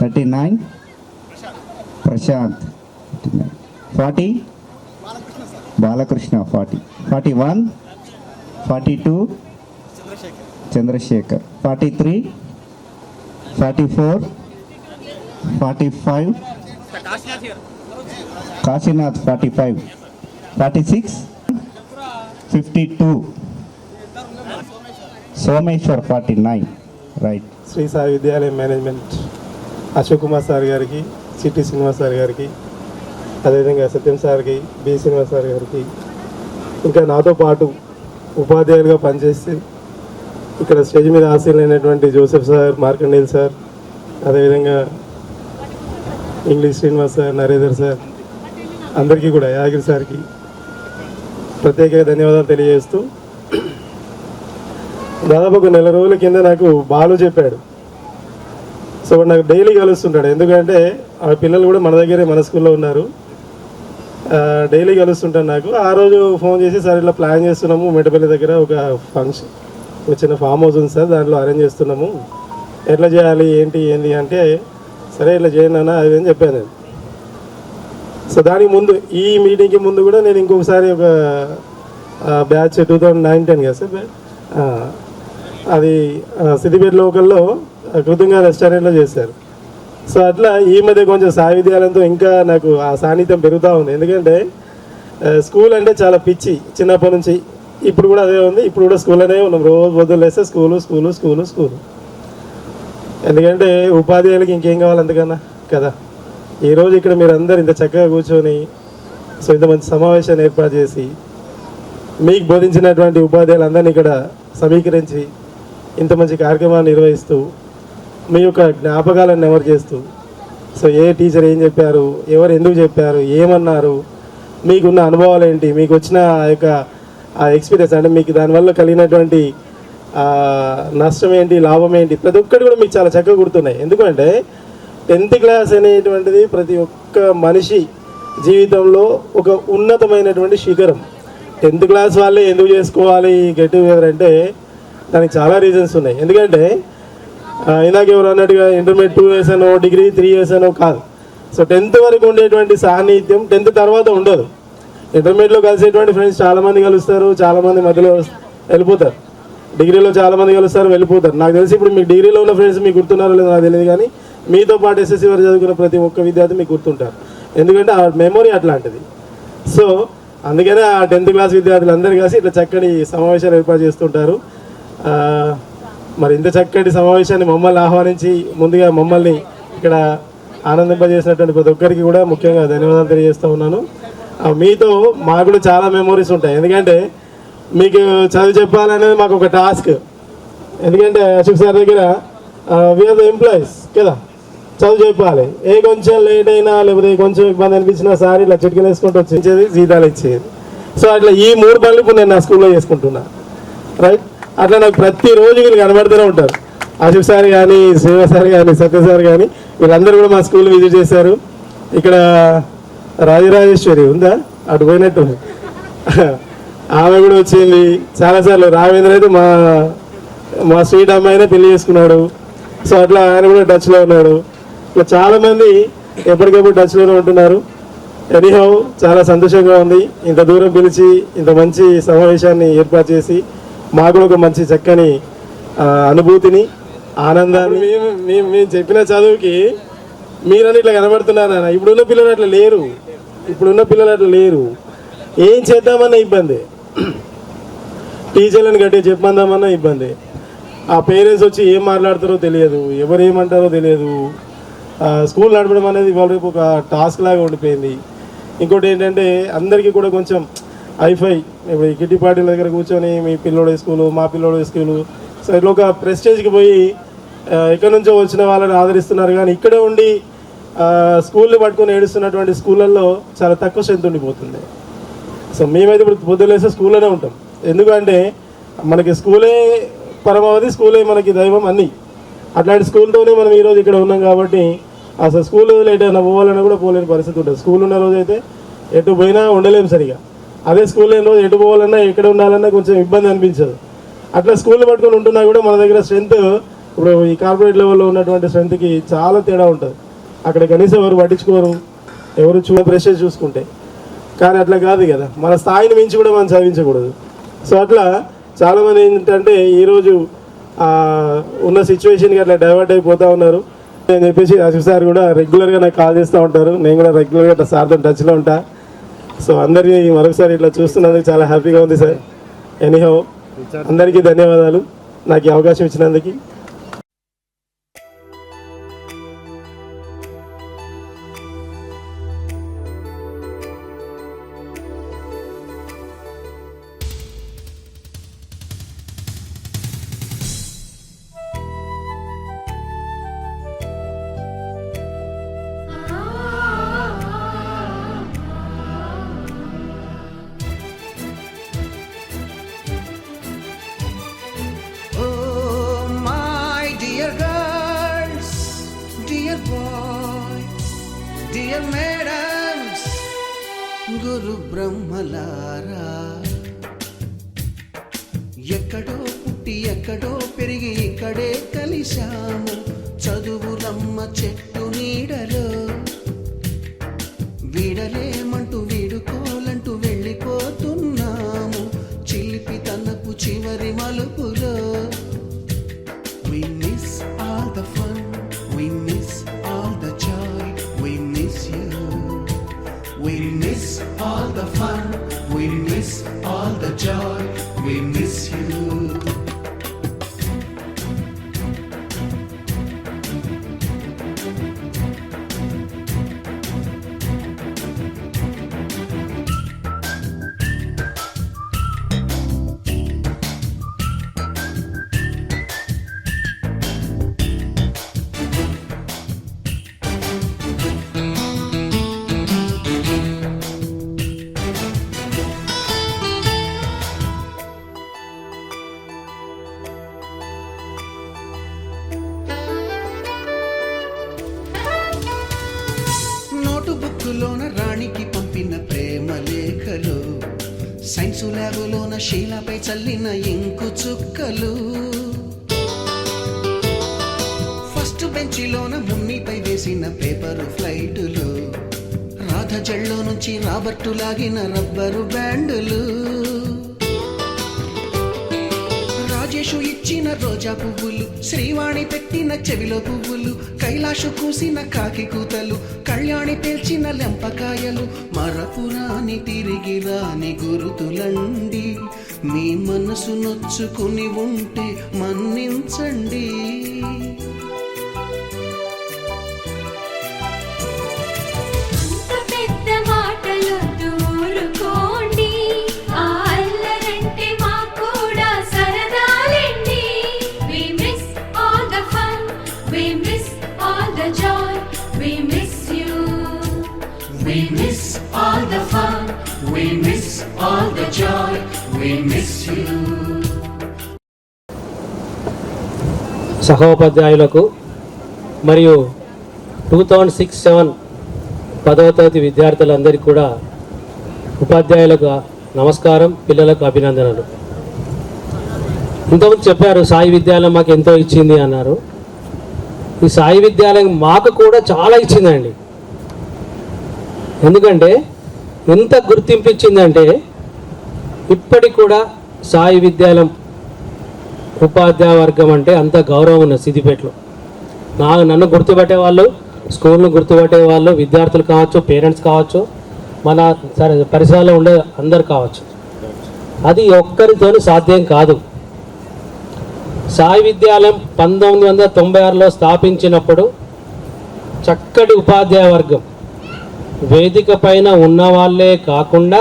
Speaker 4: 39 Prashanth. 40 Balakrishna. 40 41 42 Chandrasekhar. 43 44 45 Kashinath. 45 46 52 Someshwar. 49, right.
Speaker 10: Shri Sai విద్యాలయం మేనేజ్మెంట్ అశోక్ కుమార్ సార్ గారికి, సిటీ శ్రీనివాస్ సార్ గారికి, అదేవిధంగా సత్యం సార్కి, బి శ్రీనివాస్ సార్ గారికి, ఇంకా నాతో పాటు ఉపాధ్యాయులుగా పనిచేసి ఇక్కడ స్టేజ్ మీద ఆశీలైనటువంటి జోసెఫ్ సార్, మార్కండేల్ సార్, అదేవిధంగా English Srinivas sir, Narender sir, అందరికీ కూడా, యాగిరి సార్కి ప్రత్యేక ధన్యవాదాలు తెలియజేస్తూ, దాదాపు ఒక 4 రోజుల కింద నాకు బాలు చెప్పాడు. సో నాకు డైలీ కలుస్తుంటాడు, ఎందుకంటే ఆ పిల్లలు కూడా మన దగ్గరే మన స్కూల్లో ఉన్నారు, డైలీ కలుస్తుంటాను. నాకు ఆ రోజు ఫోన్ చేసి, సార్ ఇట్లా ప్లాన్ చేస్తున్నాము, మెట్టపల్లి దగ్గర ఒక ఫంక్షన్, ఒక చిన్న ఫామ్ హౌస్ ఉంది సార్, దాంట్లో అరేంజ్ చేస్తున్నాము, ఎట్లా చేయాలి ఏంటి అంటే సరే ఇట్లా చేయండి అన్న అది అని చెప్పాను నేను. సో దానికి ముందు ఈ మీటింగ్కి ముందు కూడా నేను ఇంకొకసారి ఒక బ్యాచ్ 2009-10 కదా సార్, అది సిద్దిపేట లోకల్లో కృతంగా రెస్టారెంట్లో చేశారు. సో అట్లా ఈ మధ్య కొంచెం సాయి విద్యాలయంతో ఇంకా నాకు ఆ సాన్నిధ్యం పెరుగుతూ ఉంది. ఎందుకంటే స్కూల్ అంటే చాలా పిచ్చి చిన్నప్పటి నుంచి, ఇప్పుడు కూడా అదే ఉంది. ఇప్పుడు కూడా స్కూల్ అనే ఉన్నాం, రోజు పొద్దున్న లేస్తే స్కూలు. ఎందుకంటే ఉపాధ్యాయులకి ఇంకేం కావాలి అంతకన్నా కదా. ఈరోజు ఇక్కడ మీరు అందరు ఇంత చక్కగా కూర్చొని సో ఇంత మంచి సమావేశాన్ని ఏర్పాటు చేసి మీకు బోధించినటువంటి ఉపాధ్యాయులందరినీ ఇక్కడ సమీకరించి ఇంత మంచి కార్యక్రమాన్ని నిర్వహిస్తూ మీ యొక్క జ్ఞాపకాలను నెవరు చేస్తూ సో ఏ టీచర్ ఏం చెప్పారు, ఎవరు ఎందుకు చెప్పారు, ఏమన్నారు, మీకున్న అనుభవాలు ఏంటి, మీకు వచ్చిన ఆ యొక్క ఎక్స్పీరియన్స్ అంటే మీకు దానివల్ల కలిగినటువంటి నష్టం ఏంటి, లాభం ఏంటి, ప్రతి ఒక్కటి కూడా మీకు చాలా చక్కగా గుర్తున్నాయి. ఎందుకంటే 10th క్లాస్ అనేటువంటిది ప్రతి ఒక్క మనిషి జీవితంలో ఒక ఉన్నతమైనటువంటి శిఖరం. 10th క్లాస్ వాళ్ళే ఎందుకు చేసుకోవాలి గెట్ టుగెదర్ అంటే దానికి చాలా రీజన్స్ ఉన్నాయి. ఎందుకంటే ఇందాక ఎవరు అన్నట్టుగా ఇంటర్మీడియట్ 2 years అనో డిగ్రీ 3 years అనో కాదు. సో 10th వరకు ఉండేటువంటి సాన్నిధ్యం 10th తర్వాత ఉండదు. ఇంటర్మీడియట్లో కలిసేటువంటి ఫ్రెండ్స్ చాలామంది కలుస్తారు, చాలామంది మధ్యలో వెళ్ళిపోతారు. డిగ్రీలో చాలామంది కలుస్తారు, వెళ్ళిపోతారు. నాకు తెలిసి ఇప్పుడు మీకు డిగ్రీలో ఉన్న ఫ్రెండ్స్ మీకు గుర్తున్నారో లేదో నాకు తెలియదు, కానీ మీతో పాటు SSC వరకు చదువుకున్న ప్రతి ఒక్క విద్యార్థి మీకు గుర్తుంటారు. ఎందుకంటే ఆ మెమొరీ అట్లాంటిది. సో అందుకనే ఆ 10th క్లాస్ విద్యార్థులందరూ కలిసి ఇట్లా చక్కటి సమావేశాలు ఏర్పాటు చేస్తుంటారు. మరి ఇంత చక్కటి సమావేశాన్ని మమ్మల్ని ఆహ్వానించి ముందుగా మమ్మల్ని ఇక్కడ ఆనందింపజేసినటువంటి ప్రతి ఒక్కరికి కూడా ముఖ్యంగా ధన్యవాదాలు తెలియజేస్తూ ఉన్నాను. మీతో మాకు కూడా చాలా మెమోరీస్ ఉంటాయి. ఎందుకంటే మీకు చదువు చెప్పాలనేది మాకు ఒక టాస్క్. ఎందుకంటే అశోక్ సార్ దగ్గర వీఆర్ ద ఎంప్లాయీస్ కదా, చదువు చెప్పాలి. కొంచెం లేట్ అయినా లేకపోతే కొంచెం ఇబ్బంది అనిపించినా సార్ ఇలా చిటికలు వేసుకుంటూ వచ్చేది, జీతాలు ఇచ్చేది. సో అట్లా ఈ 3 పనులు ఇప్పుడు నేను నా స్కూల్లో చేసుకుంటున్నా, రైట్. అట్లా నాకు ప్రతిరోజు వీళ్ళు కనబడుతూనే ఉంటారు. అశోక్ సార్ కానీ, శ్రీవ సార్ కానీ, సత్య సార్ కానీ, వీళ్ళందరూ కూడా మా స్కూల్ విజిట్ చేశారు. ఇక్కడ రాజరాజేశ్వరి ఉందా, అటు పోయినట్టు ఆమె కూడా వచ్చింది చాలాసార్లు. రావేంద్ర అయితే మా స్వీట్ అమ్మాయినే పెళ్లి చేసుకున్నాడు. సో అట్లా ఆయన కూడా టచ్లో ఉన్నాడు. ఇట్లా చాలామంది ఎప్పటికప్పుడు టచ్లోనే ఉంటున్నారు. ఎనీహౌ చాలా సంతోషంగా ఉంది ఇంత దూరం పిలిచి ఇంత మంచి సమావేశాన్ని ఏర్పాటు చేసి మాకు కూడా ఒక మంచి చక్కని అనుభూతిని, ఆనందాన్ని. మేము చెప్పిన చదువుకి మీరని ఇట్లా కనబడుతున్నారు అన్న. ఇప్పుడున్న పిల్లలు అట్లా లేరు. ఏం చేద్దామన్నా ఇబ్బంది, టీచర్లను గట్టిగా చెప్పమందామన్నా ఇబ్బంది. ఆ పేరెంట్స్ వచ్చి ఏం మాట్లాడతారో తెలియదు, ఎవరు ఏమంటారో తెలియదు. స్కూల్ నడపడం అనేది ఇవాళ రేపు ఒక టాస్క్ లాగా ఉండిపోయింది. ఇంకోటి ఏంటంటే అందరికీ కూడా కొంచెం హైఫై, ఇప్పుడు కిట్టి పార్టీల దగ్గర కూర్చొని మీ పిల్లోడే స్కూలు, మా పిల్లోడే స్కూలు, సో ఇట్లా ఒక ప్రెస్టేజ్కి పోయి ఎక్కడి నుంచో వచ్చిన వాళ్ళని ఆదరిస్తున్నారు. కానీ ఇక్కడే ఉండి స్కూల్ని పట్టుకొని ఏడుస్తున్నటువంటి స్కూళ్ళల్లో చాలా తక్కువ స్ట్రెంత్ ఉండిపోతుంది. సో మేమైతే ఇప్పుడు పొద్దులేస్తే స్కూల్లోనే ఉంటాం. ఎందుకంటే మనకి స్కూలే పరమావధి, స్కూలే మనకి దైవం అన్నీ. అట్లాంటి స్కూల్తోనే మనం ఈరోజు ఇక్కడ ఉన్నాం. కాబట్టి అసలు స్కూల్ లేట్ అయినా పోవాలన్నా కూడా పోలేని పరిస్థితి ఉంటుంది. స్కూల్ ఉన్న రోజు అయితే ఎటు పోయినా ఉండలేము సరిగా. అదే స్కూల్ లేని రోజు ఎటు పోవాలన్నా ఎక్కడ ఉండాలన్నా కొంచెం ఇబ్బంది అనిపించదు. అట్లా స్కూల్ పట్టుకొని ఉంటున్నా కూడా మన దగ్గర స్ట్రెంత్ ఇప్పుడు ఈ కార్పొరేట్ లెవెల్లో ఉన్నటువంటి స్ట్రెంత్కి చాలా తేడా ఉంటుంది. అక్కడ కనీసం ఎవరు పట్టించుకోరు, ఎవరు ప్రెషర్ చూసుకుంటే. కానీ అట్లా కాదు కదా, మన స్థాయిని మించి కూడా మనం చదివించకూడదు. సో అట్లా చాలామంది ఏంటంటే ఈరోజు ఉన్న సిచ్యువేషన్కి అట్లా డైవర్ట్ అయిపోతూ ఉన్నారు అని చెప్పేసి అశోక్ సార్ కూడా రెగ్యులర్గా నాకు కాల్ చేస్తూ ఉంటారు. నేను కూడా రెగ్యులర్గా అట్లా సార్తో టచ్లో ఉంటా. సో అందరికీ మరొకసారి ఇట్లా చూస్తున్నందుకు చాలా హ్యాపీగా ఉంది సార్. ఎనీహౌ అందరికీ ధన్యవాదాలు నాకు ఈ అవకాశం ఇచ్చినందుకు.
Speaker 2: Dear madams, గురు బ్రహ్మలారా ఎక్కడో పుట్టి ఎక్కడో పెరిగి ఇక్కడే కలిశాము చదువులమ్మ చెట్టు నీడలో వీడలేమంటూ వీడుకోలంటూ వెళ్ళిపోతున్నాము చిలిపి తనపు చివరి మలుపులో We miss all the fun, we miss all the joy, we miss you. We miss all the fun, we miss all the joy, we miss you. బుక్కులోన రాణికి పంపిన ప్రేమ లేఖలు సైన్సు ల్యాబులోన శీలపై చల్లిన ఇంకు చుక్కలు ఫస్ట్ బెంచిలోన మున్నిపై వేసిన పేపరు ఫ్లైటులు రాధ జల్లో నుంచి రాబర్టు లాగిన rubber బ్యాండులు Rajesh ఇచ్చిన రోజా పువ్వులు శ్రీవాణి పెట్టిన చెవిలో పువ్వులు కైలాషు కూసిన కాకి కూతలు కళ్యాణి పేల్చిన లెంపకాయలు మరపురాని తిరిగి రాని గురుతులండి మీ మనసు నొచ్చుకుని ఉంటే మన్నించండి
Speaker 1: We miss all the fun, we miss all the joy, we miss you.
Speaker 11: సహోపాధ్యాయులకు మరియు 2006-07 10వ తరగతి విద్యార్థులందరికీ కూడా ఉపాధ్యాయులకు నమస్కారం, పిల్లలకు అభినందనలు. ఇంతకుముందు చెప్పారు సాయి విద్యాలయం మాకు ఎంతో ఇచ్చింది అన్నారు. ఈ సాయి విద్యాలయం మాకు కూడా చాలా ఇచ్చిందండి. ఎందుకంటే ఎంత గుర్తింపు ఇచ్చిందంటే ఇప్పటికి కూడా సాయి విద్యాలయం ఉపాధ్యాయ వర్గం అంటే అంత గౌరవం ఉన్న సిద్దిపేటలో. నన్ను గుర్తుపట్టే వాళ్ళు, స్కూల్ను గుర్తుపట్టే వాళ్ళు, విద్యార్థులు కావచ్చు, పేరెంట్స్ కావచ్చు, మన పరిసరాల్లో ఉండే అందరు కావచ్చు. అది ఒక్కరితో సాధ్యం కాదు. సాయి విద్యాలయం 1996లో స్థాపించినప్పుడు చక్కటి ఉపాధ్యాయ వర్గం, వేదిక పైన ఉన్న వాళ్ళే కాకుండా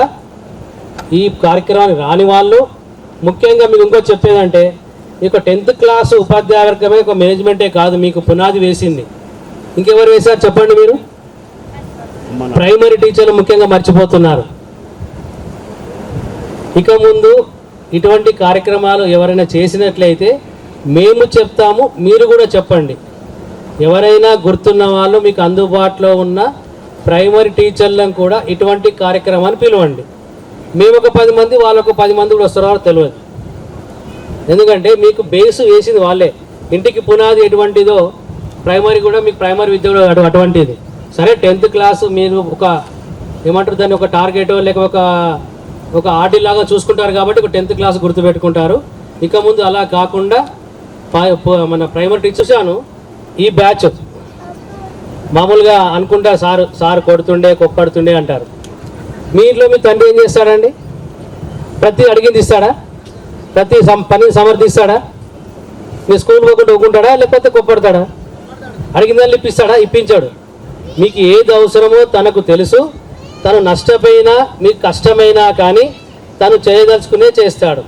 Speaker 11: ఈ కార్యక్రమానికి రాని వాళ్ళు, ముఖ్యంగా మీకు ఇంకో చెప్పేదంటే మీకు 10th క్లాస్ ఉపాధ్యాయ వర్గమే ఒక మేనేజ్మెంటే కాదు, మీకు పునాది వేసింది. ఇంకెవరు వేశారు చెప్పండి మీరు? ప్రైమరీ టీచర్లు ముఖ్యంగా మర్చిపోతున్నారు. ఇక ముందు ఇటువంటి కార్యక్రమాలు ఎవరైనా చేసినట్లయితే మేము చెప్తాము, మీరు కూడా చెప్పండి. ఎవరైనా గుర్తున్న వాళ్ళు మీకు అందుబాటులో ఉన్న ప్రైమరీ టీచర్లను కూడా ఇటువంటి కార్యక్రమాన్ని పిలవండి. మేము ఒక 10 మంది, వాళ్ళకు 10 మంది కూడా వస్తారో తెలియదు. ఎందుకంటే మీకు బేసు వేసింది వాళ్ళే. ఇంటికి పునాది ఎటువంటిదో ప్రైమరీ కూడా మీకు ప్రైమరీ విద్య కూడా అటువంటిది. సరే 10th క్లాస్ మీరు ఒక ఏమంటారు దాన్ని, ఒక టార్గెట్ లేక ఒక ఆర్డీ లాగా చూసుకుంటారు కాబట్టి ఒక 10th క్లాస్ గుర్తుపెట్టుకుంటారు. ఇక ముందు అలా కాకుండా మన ప్రైమరీ టీచర్స్ ఈ బ్యాచ్ మామూలుగా అనుకుంటా సార్ కొడుతుండే కొప్పడుతుండే అంటారు. మీ ఇంట్లో మీ తండ్రి ఏం చేస్తాడండి? ప్రతి అడిగింది ఇస్తాడా? ప్రతి పనిని సమర్థిస్తాడా? మీ స్కూల్ పోకుండా ఒప్పుకుంటాడా లేకపోతే కొప్పడతాడా? అడిగిందని ఇప్పిస్తాడా? ఇప్పించాడు. మీకు ఏది అవసరమో తనకు తెలుసు. తను నష్టపోయినా మీకు కష్టమైనా కానీ తను చేయదలుచుకునే చేస్తాడు.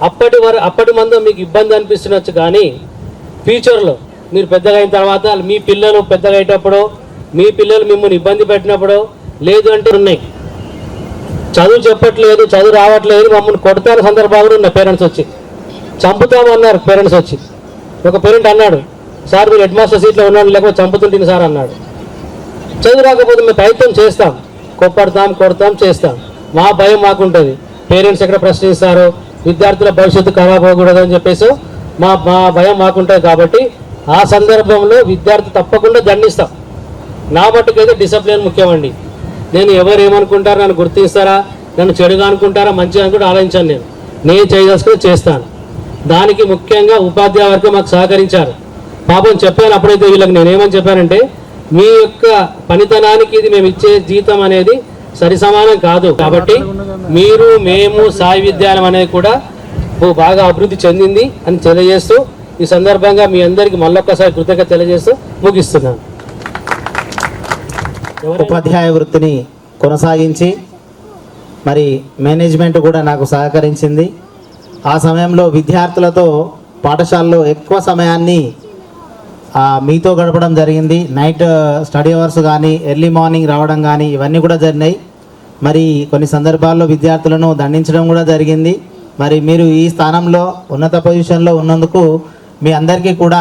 Speaker 11: అప్పటి మందు మీకు ఇబ్బంది అనిపిస్తుండొచ్చు, కానీ ఫ్యూచర్లో మీరు పెద్దగా అయిన తర్వాత మీ పిల్లలు పెద్దగా అయ్యేటప్పుడు, మీ పిల్లలు మిమ్మల్ని ఇబ్బంది పెట్టినప్పుడు, లేదు అంటే ఉన్నాయి చదువు చెప్పట్లేదు, చదువు రావట్లేదు, మమ్మల్ని కొడతారు సందర్భాలు ఉన్నాయి. పేరెంట్స్ వచ్చి చంపుతామన్నారు. పేరెంట్స్ వచ్చి ఒక పేరెంట్ అన్నాడు, సార్ మీరు హెడ్ మాస్టర్ సీట్లో ఉన్నాడు లేకపోతే చంపుతుంటుంది సార్ అన్నాడు. చదువు రాకపోతే మేము ప్రయత్నం చేస్తాం, కొప్పడతాం, కొడతాం, చేస్తాం. మా భయం మాకుంటుంది. పేరెంట్స్ ఎక్కడ ప్రశ్నిస్తారో, విద్యార్థుల భవిష్యత్తు ఖరాబ్ అవ్వకూడదని చెప్పేసి మా భయం మాకుంటుంది. కాబట్టి ఆ సందర్భంలో విద్యార్థి తప్పకుండా దండిస్తాం. నా మట్టుకైతే డిసిప్లిన్ ముఖ్యమండి. నేను ఎవరు ఏమనుకుంటారో నన్ను గుర్తిస్తారా, నన్ను చెడుగా అనుకుంటారా, మంచిగా అనుకుంటే ఆలోచించాను. నేను చేసుకుని చేస్తాను. దానికి ముఖ్యంగా ఉపాధ్యాయ వర్గం మాకు సహకరించారు. పాపం చెప్పాను అప్పుడైతే వీళ్ళకి నేనేమని చెప్పానంటే, మీ యొక్క పనితనానికి ఇది మేము ఇచ్చే జీతం అనేది సరి సమానం కాదు. కాబట్టి మీరు మేము సాయి విద్యాలయం అనేది కూడా బాగా అభివృద్ధి చెందింది అని తెలియజేస్తూ ఈ సందర్భంగా మీ అందరికీ మళ్ళొక్కసారి కృతజ్ఞత తెలియజేస్తూ ముగిస్తున్నాను.
Speaker 8: ఉపాధ్యాయ వృత్తిని కొనసాగించి మరి మేనేజ్మెంట్ కూడా నాకు సహకరించింది. ఆ సమయంలో విద్యార్థులతో పాఠశాలలో ఎక్కువ సమయాన్ని మీతో గడపడం జరిగింది. నైట్ స్టడీ అవర్స్ కానీ ఎర్లీ మార్నింగ్ రావడం కానీ ఇవన్నీ కూడా జరిగినాయి. మరి కొన్ని సందర్భాల్లో విద్యార్థులను దండించడం కూడా జరిగింది. మరి మీరు ఈ స్థానంలో ఉన్నత పొజిషన్లో ఉన్నందుకు మీ అందరికీ కూడా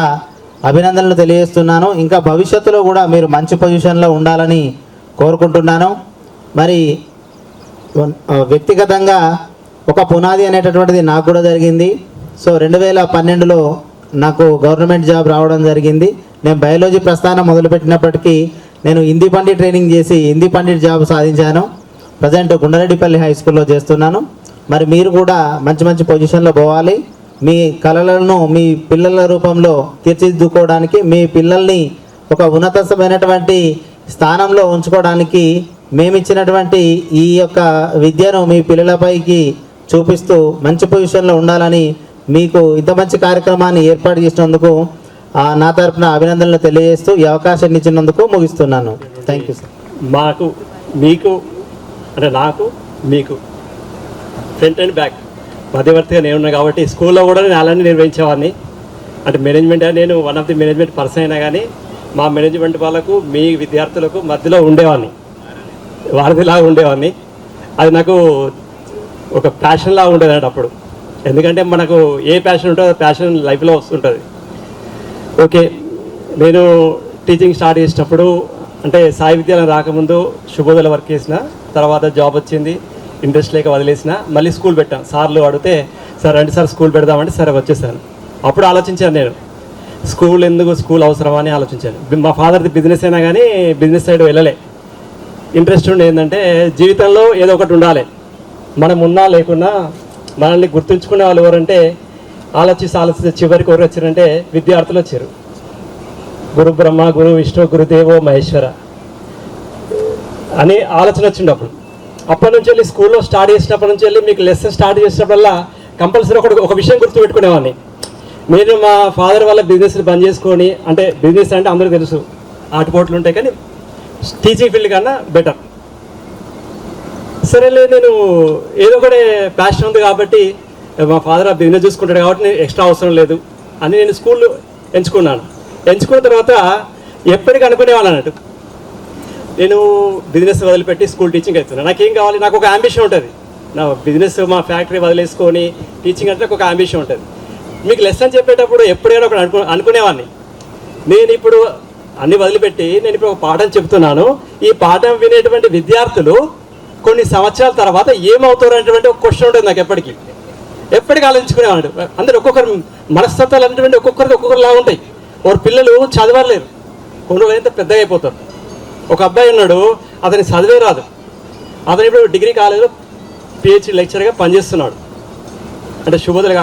Speaker 8: అభినందనలు తెలియజేస్తున్నాను. ఇంకా భవిష్యత్తులో కూడా మీరు మంచి పొజిషన్లో ఉండాలని కోరుకుంటున్నాను. మరి వ్యక్తిగతంగా ఒక పునాది అనేటటువంటిది నాకు కూడా జరిగింది. సో 2012లో నాకు గవర్నమెంట్ జాబ్ రావడం జరిగింది. నేను బయాలజీ ప్రస్థానం మొదలుపెట్టినప్పటికీ నేను హిందీ పండిట్ ట్రైనింగ్ చేసి హిందీ పండిట్ జాబ్ సాధించాను. ప్రజెంట్ గుండరెడ్డిపల్లి హై స్కూల్లో చేస్తున్నాను. మరి మీరు కూడా మంచి మంచి పొజిషన్లో పోవాలి. మీ కళలను మీ పిల్లల రూపంలో తీర్చిదిద్దుకోవడానికి, మీ పిల్లల్ని ఒక ఉన్నతమైనటువంటి స్థానంలో ఉంచుకోవడానికి మేమిచ్చినటువంటి ఈ యొక్క విద్యను మీ పిల్లలపైకి చూపిస్తూ మంచి పొజిషన్లో ఉండాలని మీకు ఇంత మంచి కార్యక్రమాన్ని ఏర్పాటు చేసినందుకు నా తరపున అభినందనలు తెలియజేస్తూ ఈ అవకాశాన్ని ఇచ్చినందుకు ముగిస్తున్నాను. Thank you sir.
Speaker 12: మాకు మీకు అంటే నాకు మీకు ఫ్రంట్ అండ్ బ్యాక్ మధ్యవర్తిగా నేను ఉన్నా కాబట్టి స్కూల్లో కూడా నేను అలానే నిర్వహించేవాడిని. అంటే మేనేజ్మెంట్ నేను one of the management person అయినా కానీ మా మేనేజ్మెంట్ వాళ్ళకు మీ విద్యార్థులకు మధ్యలో ఉండేవాడిని, వారధిలాగా ఉండేవాడిని. అది నాకు ఒక ప్యాషన్ లాగా ఉండేది అంటే అప్పుడు. ఎందుకంటే మనకు ఏ ప్యాషన్ ఉంటుందో ప్యాషన్ లైఫ్లో వస్తుంటుంది. ఓకే, నేను టీచింగ్ స్టార్ట్ చేసినప్పుడు అంటే సాయి విద్యాలయం రాకముందు శుభోదయలో వర్క్ చేసిన తర్వాత జాబ్ వచ్చింది, ఇంట్రెస్ట్ లేక వదిలేసిన, మళ్ళీ స్కూల్ పెట్టాను. సార్లు అడిగితే సార్ రండి సార్ స్కూల్ పెడదామంటే సరే వచ్చేసాను. అప్పుడు ఆలోచించాను నేను స్కూల్ ఎందుకు, స్కూల్ అవసరమా అని ఆలోచించాను. మా ఫాదర్ది బిజినెస్ అయినా కానీ బిజినెస్ సైడ్ వెళ్ళలే. ఇంట్రెస్ట్ ఉండే ఏంటంటే జీవితంలో ఏదో ఒకటి ఉండాలి. మనం ఉన్నా లేకున్నా మనల్ని గుర్తుంచుకునే వాళ్ళు ఎవరంటే ఆలోచిస్తే చివరికి ఎవరు వచ్చారంటే విద్యార్థులు వచ్చారు. గురు బ్రహ్మ, గురు విష్ణు, గురుదేవో మహేశ్వర అని ఆలోచన వచ్చింది. అప్పటి నుంచి వెళ్ళి స్కూల్లో స్టార్ట్ చేసినప్పటి నుంచి వెళ్ళి మీకు లెసన్ స్టార్ట్ చేసినప్పుడల్లా కంపల్సరీ ఒక విషయం గుర్తుపెట్టుకునేవాడిని. నేను మా ఫాదర్ వాళ్ళ బిజినెస్ని బంద్ చేసుకొని, అంటే బిజినెస్ అంటే అందరికీ తెలుసు ఆటుపోట్లు ఉంటాయి కానీ టీచింగ్ ఫీల్డ్ కన్నా బెటర్. సరేలే నేను ఏదో ఒకటి ప్యాషన్ ఉంది కాబట్టి మా ఫాదర్ ఆ బిజినెస్ చూసుకుంటాడు కాబట్టి నేను ఎక్స్ట్రా అవసరం లేదు అని నేను స్కూల్ ఎంచుకున్నాను. ఎంచుకున్న తర్వాత ఎప్పటికీ అనుకునేవాళ్ళు అన్నట్టు నేను బిజినెస్ వదిలిపెట్టి స్కూల్ టీచింగ్ అవుతున్నాను. నాకేం కావాలి, నాకు ఒక అంబిషన్ ఉంటుంది. నా బిజినెస్ మా ఫ్యాక్టరీ వదిలేసుకొని టీచింగ్ అంటే నాకు ఒక అంబిషన్ ఉంటుంది. మీకు లెసన్ చెప్పేటప్పుడు ఎప్పుడైనా ఒకటి అనుకునేవాడిని. నేను ఇప్పుడు అన్ని వదిలిపెట్టి నేను ఇప్పుడు ఒక పాఠం చెప్తున్నాను. ఈ పాఠం వినేటువంటి విద్యార్థులు కొన్ని సంవత్సరాల తర్వాత ఏమవుతారు అనేటువంటి ఒక క్వశ్చన్ ఉంటుంది నాకు ఎప్పటికీ ఆలోచించుకునేవాడు. అందరు ఒక్కొక్కరు మనస్తత్వాలు అనేటువంటి ఒక్కొక్కరిలా ఉంటాయి. వారు పిల్లలు చదవలేరు, కొన్ని రోజులైతే పెద్దగా అయిపోతారు. ఒక అబ్బాయి ఉన్నాడు, అతని చదివే రాదు. అతను ఇప్పుడు డిగ్రీ కాలేజీలో పిహెచ్డి లెక్చర్గా పనిచేస్తున్నాడు. అంటే శుభోదయ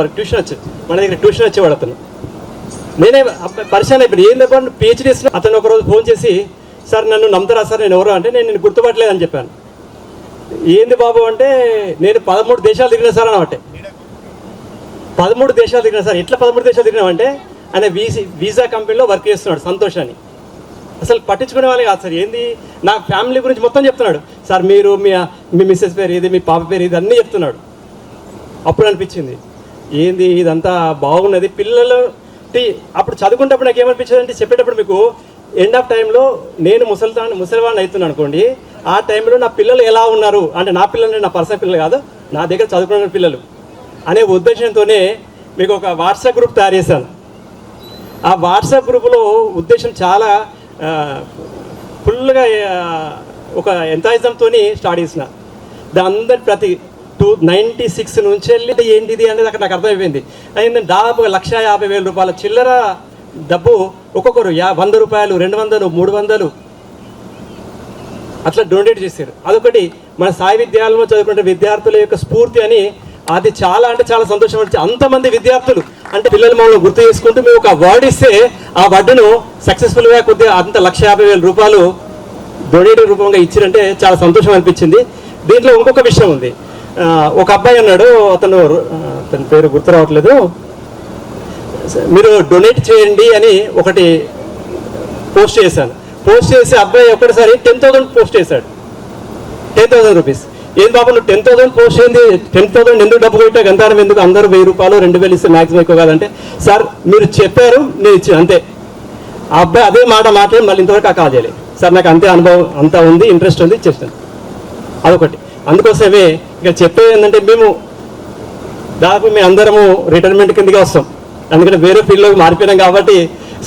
Speaker 12: వరకు ట్యూషన్ వచ్చేది, మన దగ్గర ట్యూషన్ వచ్చేవాడు అతను. నేనే పరిచయం అయిపోయింది. ఏం తప్ప పిహెచ్డి చేసిన అతను ఒకరోజు ఫోన్ చేసి, సార్ నన్ను నమ్ముతారా సార్, నేను ఎవరు అంటే నేను గుర్తుపట్టలేదని చెప్పాను. ఏంది బాబు అంటే నేను 13 దేశాలు తిరిగిన సార్ అనబట్టే. 13 దేశాలు తిరిగిన సార్. ఎట్లా 13 దేశాలు తిరిగినామంటే ఆయన వీసా కంపెనీలో వర్క్ చేస్తున్నాడు, సంతోష్ అని. అసలు పట్టించుకునే వాళ్ళే కాదు సార్. ఏంది నా ఫ్యామిలీ గురించి మొత్తం చెప్తున్నాడు. సార్ మీరు మీ మిస్సెస్ పేరు ఇది, మీ పాప పేరు ఇది అన్నీ చెప్తున్నాడు. అప్పుడు అనిపించింది ఏంది ఇదంతా బాగున్నది. పిల్లలు అప్పుడు చదువుకుంటప్పుడు నాకు ఏమనిపించింది అంటే, చెప్పేటప్పుడు మీకు ఎండ్ ఆఫ్ టైంలో నేను ముసలివాడిని అవుతున్నాను అనుకోండి, ఆ టైంలో నా పిల్లలు ఎలా ఉన్నారు అంటే, నా పిల్లలు నా పర్సనల్ పిల్లలు కాదు, నా దగ్గర చదువుకున్న పిల్లలు అనే ఉద్దేశంతోనే మీకు ఒక వాట్సాప్ గ్రూప్ తయారు చేశాను. ఆ వాట్సాప్ గ్రూపులో ఉద్దేశం చాలా ఫుల్గా ఒక ఎంతైజంతో స్టార్ట్ చేసిన. అందరి 96 నుంచి వెళ్ళి ఏంటిది అనేది అక్కడ నాకు అర్థమైపోయింది. అయిందంటే దాదాపు 1,50,000 రూపాయల చిల్లర డబ్బు ఒక్కొక్కరు 100 రూపాయలు, 200, 300 అట్లా డొనేట్ చేశారు. అదొకటి మన సాయి విద్యాలయంలో చదువుకునే విద్యార్థుల యొక్క స్ఫూర్తి అని, అది చాలా అంటే చాలా సంతోషం వచ్చి అంతమంది విద్యార్థులు అంటే పిల్లలు మమ్మల్ని గుర్తు చేసుకుంటూ మేము ఒక అవార్డు ఇస్తే ఆ అవార్డును సక్సెస్ఫుల్గా కొద్దిగా అంత 1,50,000 రూపాయలు డొనేటివ్ రూపంగా ఇచ్చారంటే చాలా సంతోషం అనిపించింది. దీంట్లో ఇంకొక విషయం ఉంది. ఒక అబ్బాయి ఉన్నాడు, అతని పేరు గుర్తు రావట్లేదు. మీరు డొనేట్ చేయండి అని ఒకటి పోస్ట్ చేశాను. పోస్ట్ చేసి అబ్బాయి ఒకటిసారి 10,000 పోస్ట్ చేశాడు. 10,000 రూపీస్. ఏం బాబు నువ్వు 10,000 పోస్ట్ చేయండి, 10,000 ఎందుకు డబ్బు కొట్టా గంతారం ఎందుకు, అందరూ 1,000 రూపాయలు 2,000 ఇస్తే మ్యాక్సిమం ఎక్కువ కాదంటే, సార్ మీరు చెప్పారు నేను ఇచ్చాను అంతే. ఆ అబ్బాయి అదే మాట్లాడి మళ్ళీ ఇంతవరకు కాల్ చేయాలి. సార్ నాకు అంతే అనుభవం అంతా ఉంది, ఇంట్రెస్ట్ ఉంది, ఇచ్చేస్తాను. అదొకటి. అందుకోసమే ఇక చెప్పేది ఏంటంటే మేము అందరము రిటైర్మెంట్ కిందకే వస్తాం. అందుకని వేరే ఫీల్డ్లోకి మారిపోయినాం కాబట్టి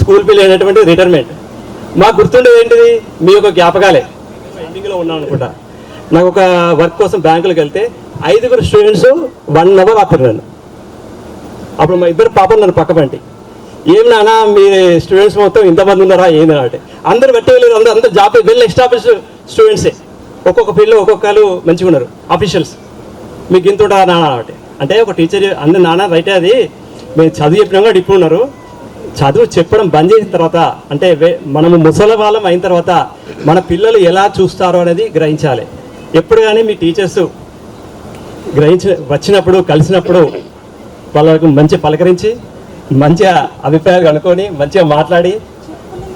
Speaker 12: స్కూల్ ఫీల్డ్ అయినటువంటి రిటైర్మెంట్ మాకు గుర్తుండేది ఏంటిది, మీ యొక్క జ్ఞాపకాలే. ఎండింగ్లో ఉన్నాం అనుకుంటా. నాకు ఒక వర్క్ కోసం బ్యాంకులకు వెళ్తే 5 స్టూడెంట్స్ 1 అవర్ ఆపారు నన్ను. అప్పుడు మా 2 పాపలు నన్ను పక్కపంటి, ఏం నాన్న మీ స్టూడెంట్స్ మొత్తం ఇంతమంది ఉన్నారా ఏంది అంటే, అందరు పెట్టలేదు, అందరూ జాబ్ వెల్ ఎస్టాబ్లిష్ స్టూడెంట్సే. ఒక్కొక్క ఫీల్డ్లో ఒక్కొక్కరు మంచిగా ఉన్నారు ఆఫీషియల్స్. మీకు ఇంత ఉంటారా నాన్న అంటే ఒక టీచర్ అందరు నాన్న రైటే, అది మేము చదువు చెప్పినా కూడా ఇప్పుడు ఉన్నారు. చదువు చెప్పడం బంద్ చేసిన తర్వాత అంటే మనము ముసలి వాళ్ళం అయిన తర్వాత మన పిల్లలు ఎలా చూస్తారో అనేది గ్రహించాలి. ఎప్పుడు కానీ మీ టీచర్స్ వచ్చినప్పుడు కలిసినప్పుడు వాళ్ళకు మంచి పలకరించి మంచిగా అభిప్రాయాలు కనుక్కొని మంచిగా మాట్లాడి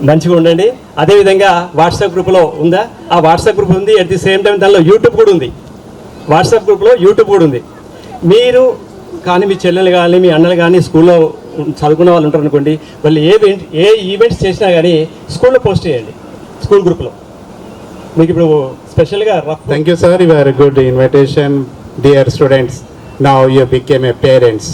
Speaker 12: మంచిగా ఉండండి. అదేవిధంగా వాట్సాప్ గ్రూప్లో ఉందా, ఆ వాట్సాప్ గ్రూప్ ఉంది. అట్ ది సేమ్ టైం దానిలో యూట్యూబ్ కూడా ఉంది. వాట్సాప్ గ్రూప్లో యూట్యూబ్ కూడా ఉంది. మీరు కానీ మీ చెల్లెలు కానీ మీ అన్నలు కానీ స్కూల్లో చదువుకున్న వాళ్ళు ఉంటారు అనుకోండి, వాళ్ళు ఏ ఈవెంట్స్ చేసినా కానీ స్కూల్లో పోస్ట్ చేయండి, స్కూల్ గ్రూప్లో. మీకు ఇప్పుడు స్పెషల్గా
Speaker 10: thank you sir, you are a good invitation dear students. Now you became a parents.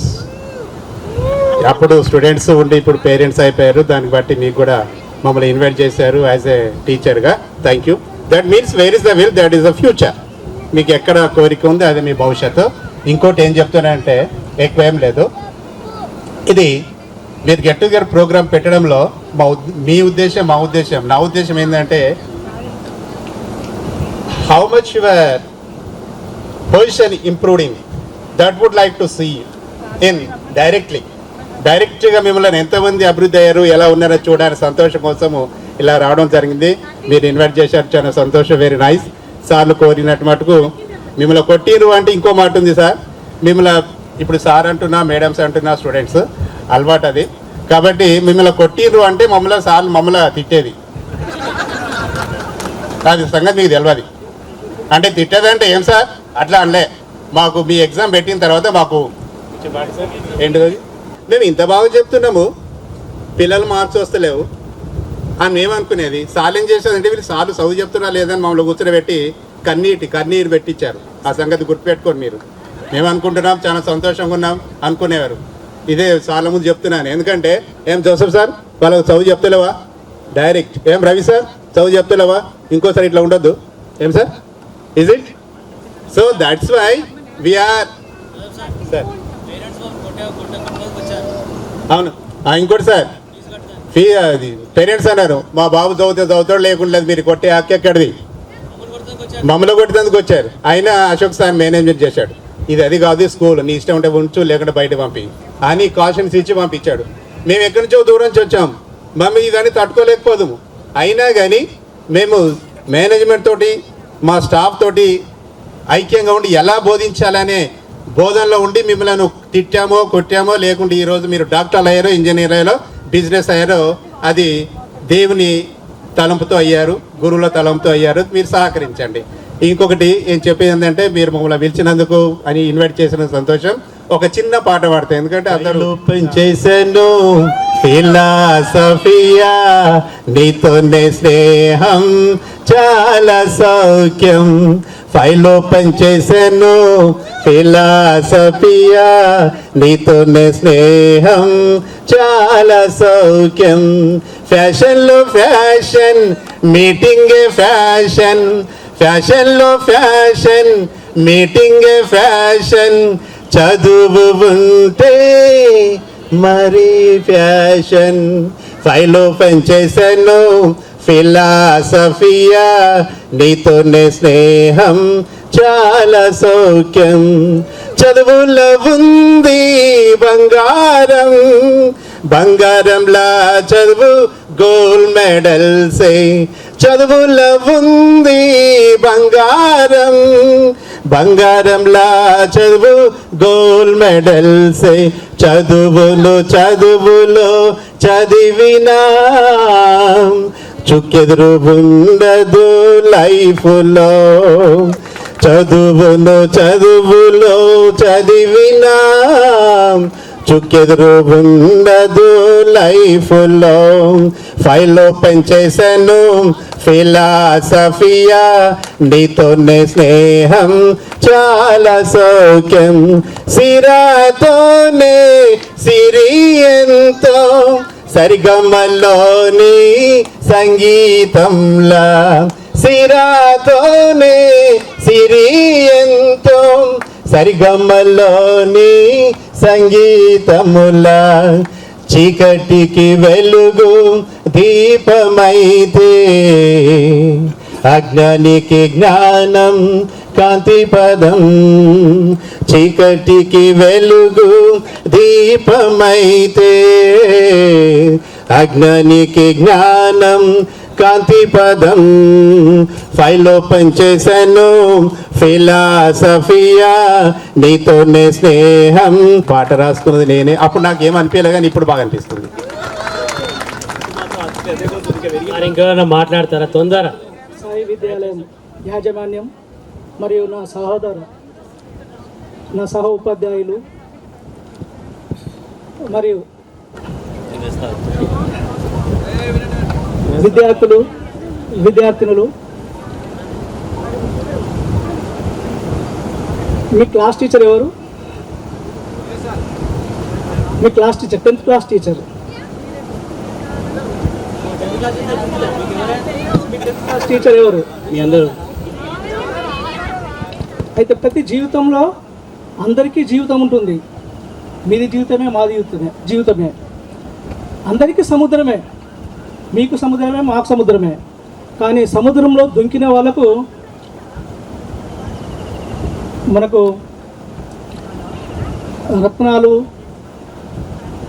Speaker 10: అప్పుడు స్టూడెంట్స్ ఉండి ఇప్పుడు పేరెంట్స్ అయిపోయారు. దాన్ని బట్టి మీకు కూడా మమ్మల్ని ఇన్వైట్ చేశారు యాజ్ ఏ టీచర్గా. Thank you. That means where is the will, that is the future. మీకు ఎక్కడ కోరిక ఉంది అది మీ భవిష్యత్తు. ఇంకోటి ఏం చెప్తున్నానంటే ఎక్కువ ఏం లేదు, ఇది మీరు గెట్ టుగెదర్ ప్రోగ్రామ్ పెట్టడంలో మీ ఉద్దేశం మా ఉద్దేశం, నా ఉద్దేశం ఏంటంటే how much your position improving, that would like to see in డైరెక్ట్గా మిమ్మల్ని ఎంతమంది అభివృద్ధి అయ్యారు, ఎలా ఉన్నారో చూడాలని సంతోషం కోసము ఇలా రావడం జరిగింది. మీరు ఇన్వైట్ చేశారు, చాలా సంతోషం, వెరీ నైస్. సార్లు కోరినట్టు మటుకు మిమ్మల్ని కొట్టిరు అంటే ఇంకో మాట ఉంది సార్. మిమ్మల్ని ఇప్పుడు సార్ అంటున్నా, మేడమ్స్ అంటున్నా, స్టూడెంట్స్ అలవాటు అది. కాబట్టి మిమ్మల్ని కొట్టిరు అంటే మమ్మల్ని తిట్టేది, అది సంగతి మీకు తెలియదు. అంటే తిట్టేదంటే ఏం సార్ అట్లా అనలే, మాకు మీ ఎగ్జామ్ పెట్టిన తర్వాత మాకు ఏంటిది మేము ఇంత బాగా చెప్తున్నాము, పిల్లలు మార్క్స్ వస్తలేవు అని మేమనుకునేది. సార్లు ఏం చేసేదంటే వీళ్ళు సార్లు చదువు చెప్తున్నా లేదని మమ్మల్ని కూర్చోబెట్టి కన్నీరు పెట్టించారు. ఆ సంగతి గుర్తుపెట్టుకోండి మీరు. మేము అనుకుంటున్నాం చాలా సంతోషంగా ఉన్నాం అనుకునేవారు. ఇదే సార్ల ముందు చెప్తున్నాను. ఎందుకంటే ఏం జోసఫ్ సార్ వాళ్ళకి చదువు చెప్తలేవా, డైరెక్ట్ ఏం రవి సార్ చదువు చెప్తలేవా, ఇంకోసారి ఇట్లా ఉండొద్దు ఏం sir, is it? So that's why we are sir. అవును, ఇంకోటి సార్ అది పేరెంట్స్ అన్నారు మా బాబు చదువుతాడు లేకుండా మీరు కొట్టే హక్కు ఎక్కడిది, మమ్మల్ని కొట్టేందుకు వచ్చారు. అయినా అశోక్ సార్ మేనేజ్మెంట్ చేశాడు, ఇది అది కాదు స్కూల్, నీ ఇష్టం ఉంటే ఉంచు లేకుంటే బయట పంపి అని కాషన్స్ ఇచ్చి పంపించాడు. మేము ఎక్కడి నుంచో దూరం నుంచి వచ్చాం, మమ్మీ ఇవన్నీ తట్టుకోలేకపోదాము. అయినా కానీ మేము మేనేజ్మెంట్ తోటి మా స్టాఫ్ తోటి ఐక్యంగా ఉండి ఎలా బోధించాలనే బోధనలో ఉండి మిమ్మల్ని తిట్టామో కొట్టామో, లేకుంటే ఈరోజు మీరు డాక్టర్లు అయ్యారో, ఇంజనీర్ అయ్యారో, బిజినెస్ అయ్యారో, అది దేవుని తలంపుతో అయ్యారు, గురువుల తలంపుతో అయ్యారు. మీరు సహకరించండి. ఇంకొకటి ఏం చెప్పేది ఏంటంటే మీరు మమ్మల్ని పిలిచినందుకు అని ఇన్వైట్ చేసిన సంతోషం. ఒక చిన్న పాట పాడతాయి, ఎందుకంటే అందరూ చేశాను ఫిలాసఫియా నీతోనే స్నేహం చాలా సౌఖ్యం. ఫైల్ ఓపెన్ చేశాను ఫిలాసఫియా నీతోనే స్నేహం చాలా సౌఖ్యం. ఫ్యాషన్లో ఫ్యాషన్ మీటింగే ఫ్యాషన్లో ఫ్యాషన్ మీటింగ్ ఫ్యాషన్, చదువు ఉంటే మరి ఫ్యాషన్. ఫైల్ ఓపెన్ చేశాను, ఫిలాసఫియా, నీతోనే స్నేహం చాలా సౌఖ్యం. చదువులో ఉంది బంగారం, బంగారంలా చదువు గోల్డ్ మెడల్సే. చదువులో ఉంది బంగారం, బంగారంలా చదువు గోల్డ్ మెడల్సే. చదువులు చదువులో చదివినా చుక్కెదురు ఉండదు లైఫ్లో. చదువులో చదువులో చదివినా చుక్కెదురు ఉండదు లైఫ్లో. ఫైల్ ఓపెన్ చేశాను, ఫిలాసఫియా, నీతోనే స్నేహం చాలా సౌఖ్యం. సిరాతోనే సిరి ఎంతో, సరిగమలోని సంగీతంలా. సిరాతోనే సిరి ఎంతో, సరిగమలోని సంగీతములా. చీకటికి వెలుగు దీపమైతే, అజ్ఞానికి జ్ఞానం కాంతి పదం. చీకటికి వెలుగు దీపమైతే, అజ్ఞానికి జ్ఞానం కాంతి పదం. ఫైల్ ఓపెన్ చేశాను, ఫిలాసఫియా, నీతోనే స్నేహం. పాట రాసుకున్నది నేనే. అప్పుడు నాకు ఏమనిపించలే, కానీ ఇప్పుడు బాగా అనిపిస్తుంది.
Speaker 11: ఇంకెవరైనా మాట్లాడతారా? తొందర.
Speaker 8: సాయి విద్యాలయం యాజమాన్యం మరియు నా సహ ఉపాధ్యాయులు మరియు విద్యార్థినులు, మీ క్లాస్ టీచర్ ఎవరు? మీ class teacher, 10th class teacher. Teacher ఎవరు?
Speaker 6: మీ అందరూ.
Speaker 8: అయితే ప్రతి జీవితంలో అందరికీ జీవితం ఉంటుంది. మీది జీవితమే, మాది జీవితమే. అందరికీ సముద్రమే, మీకు సముద్రమే, మాకు సముద్రమే. కానీ సముద్రంలో దుంకిన వాళ్ళకు మనకు రత్నాలు,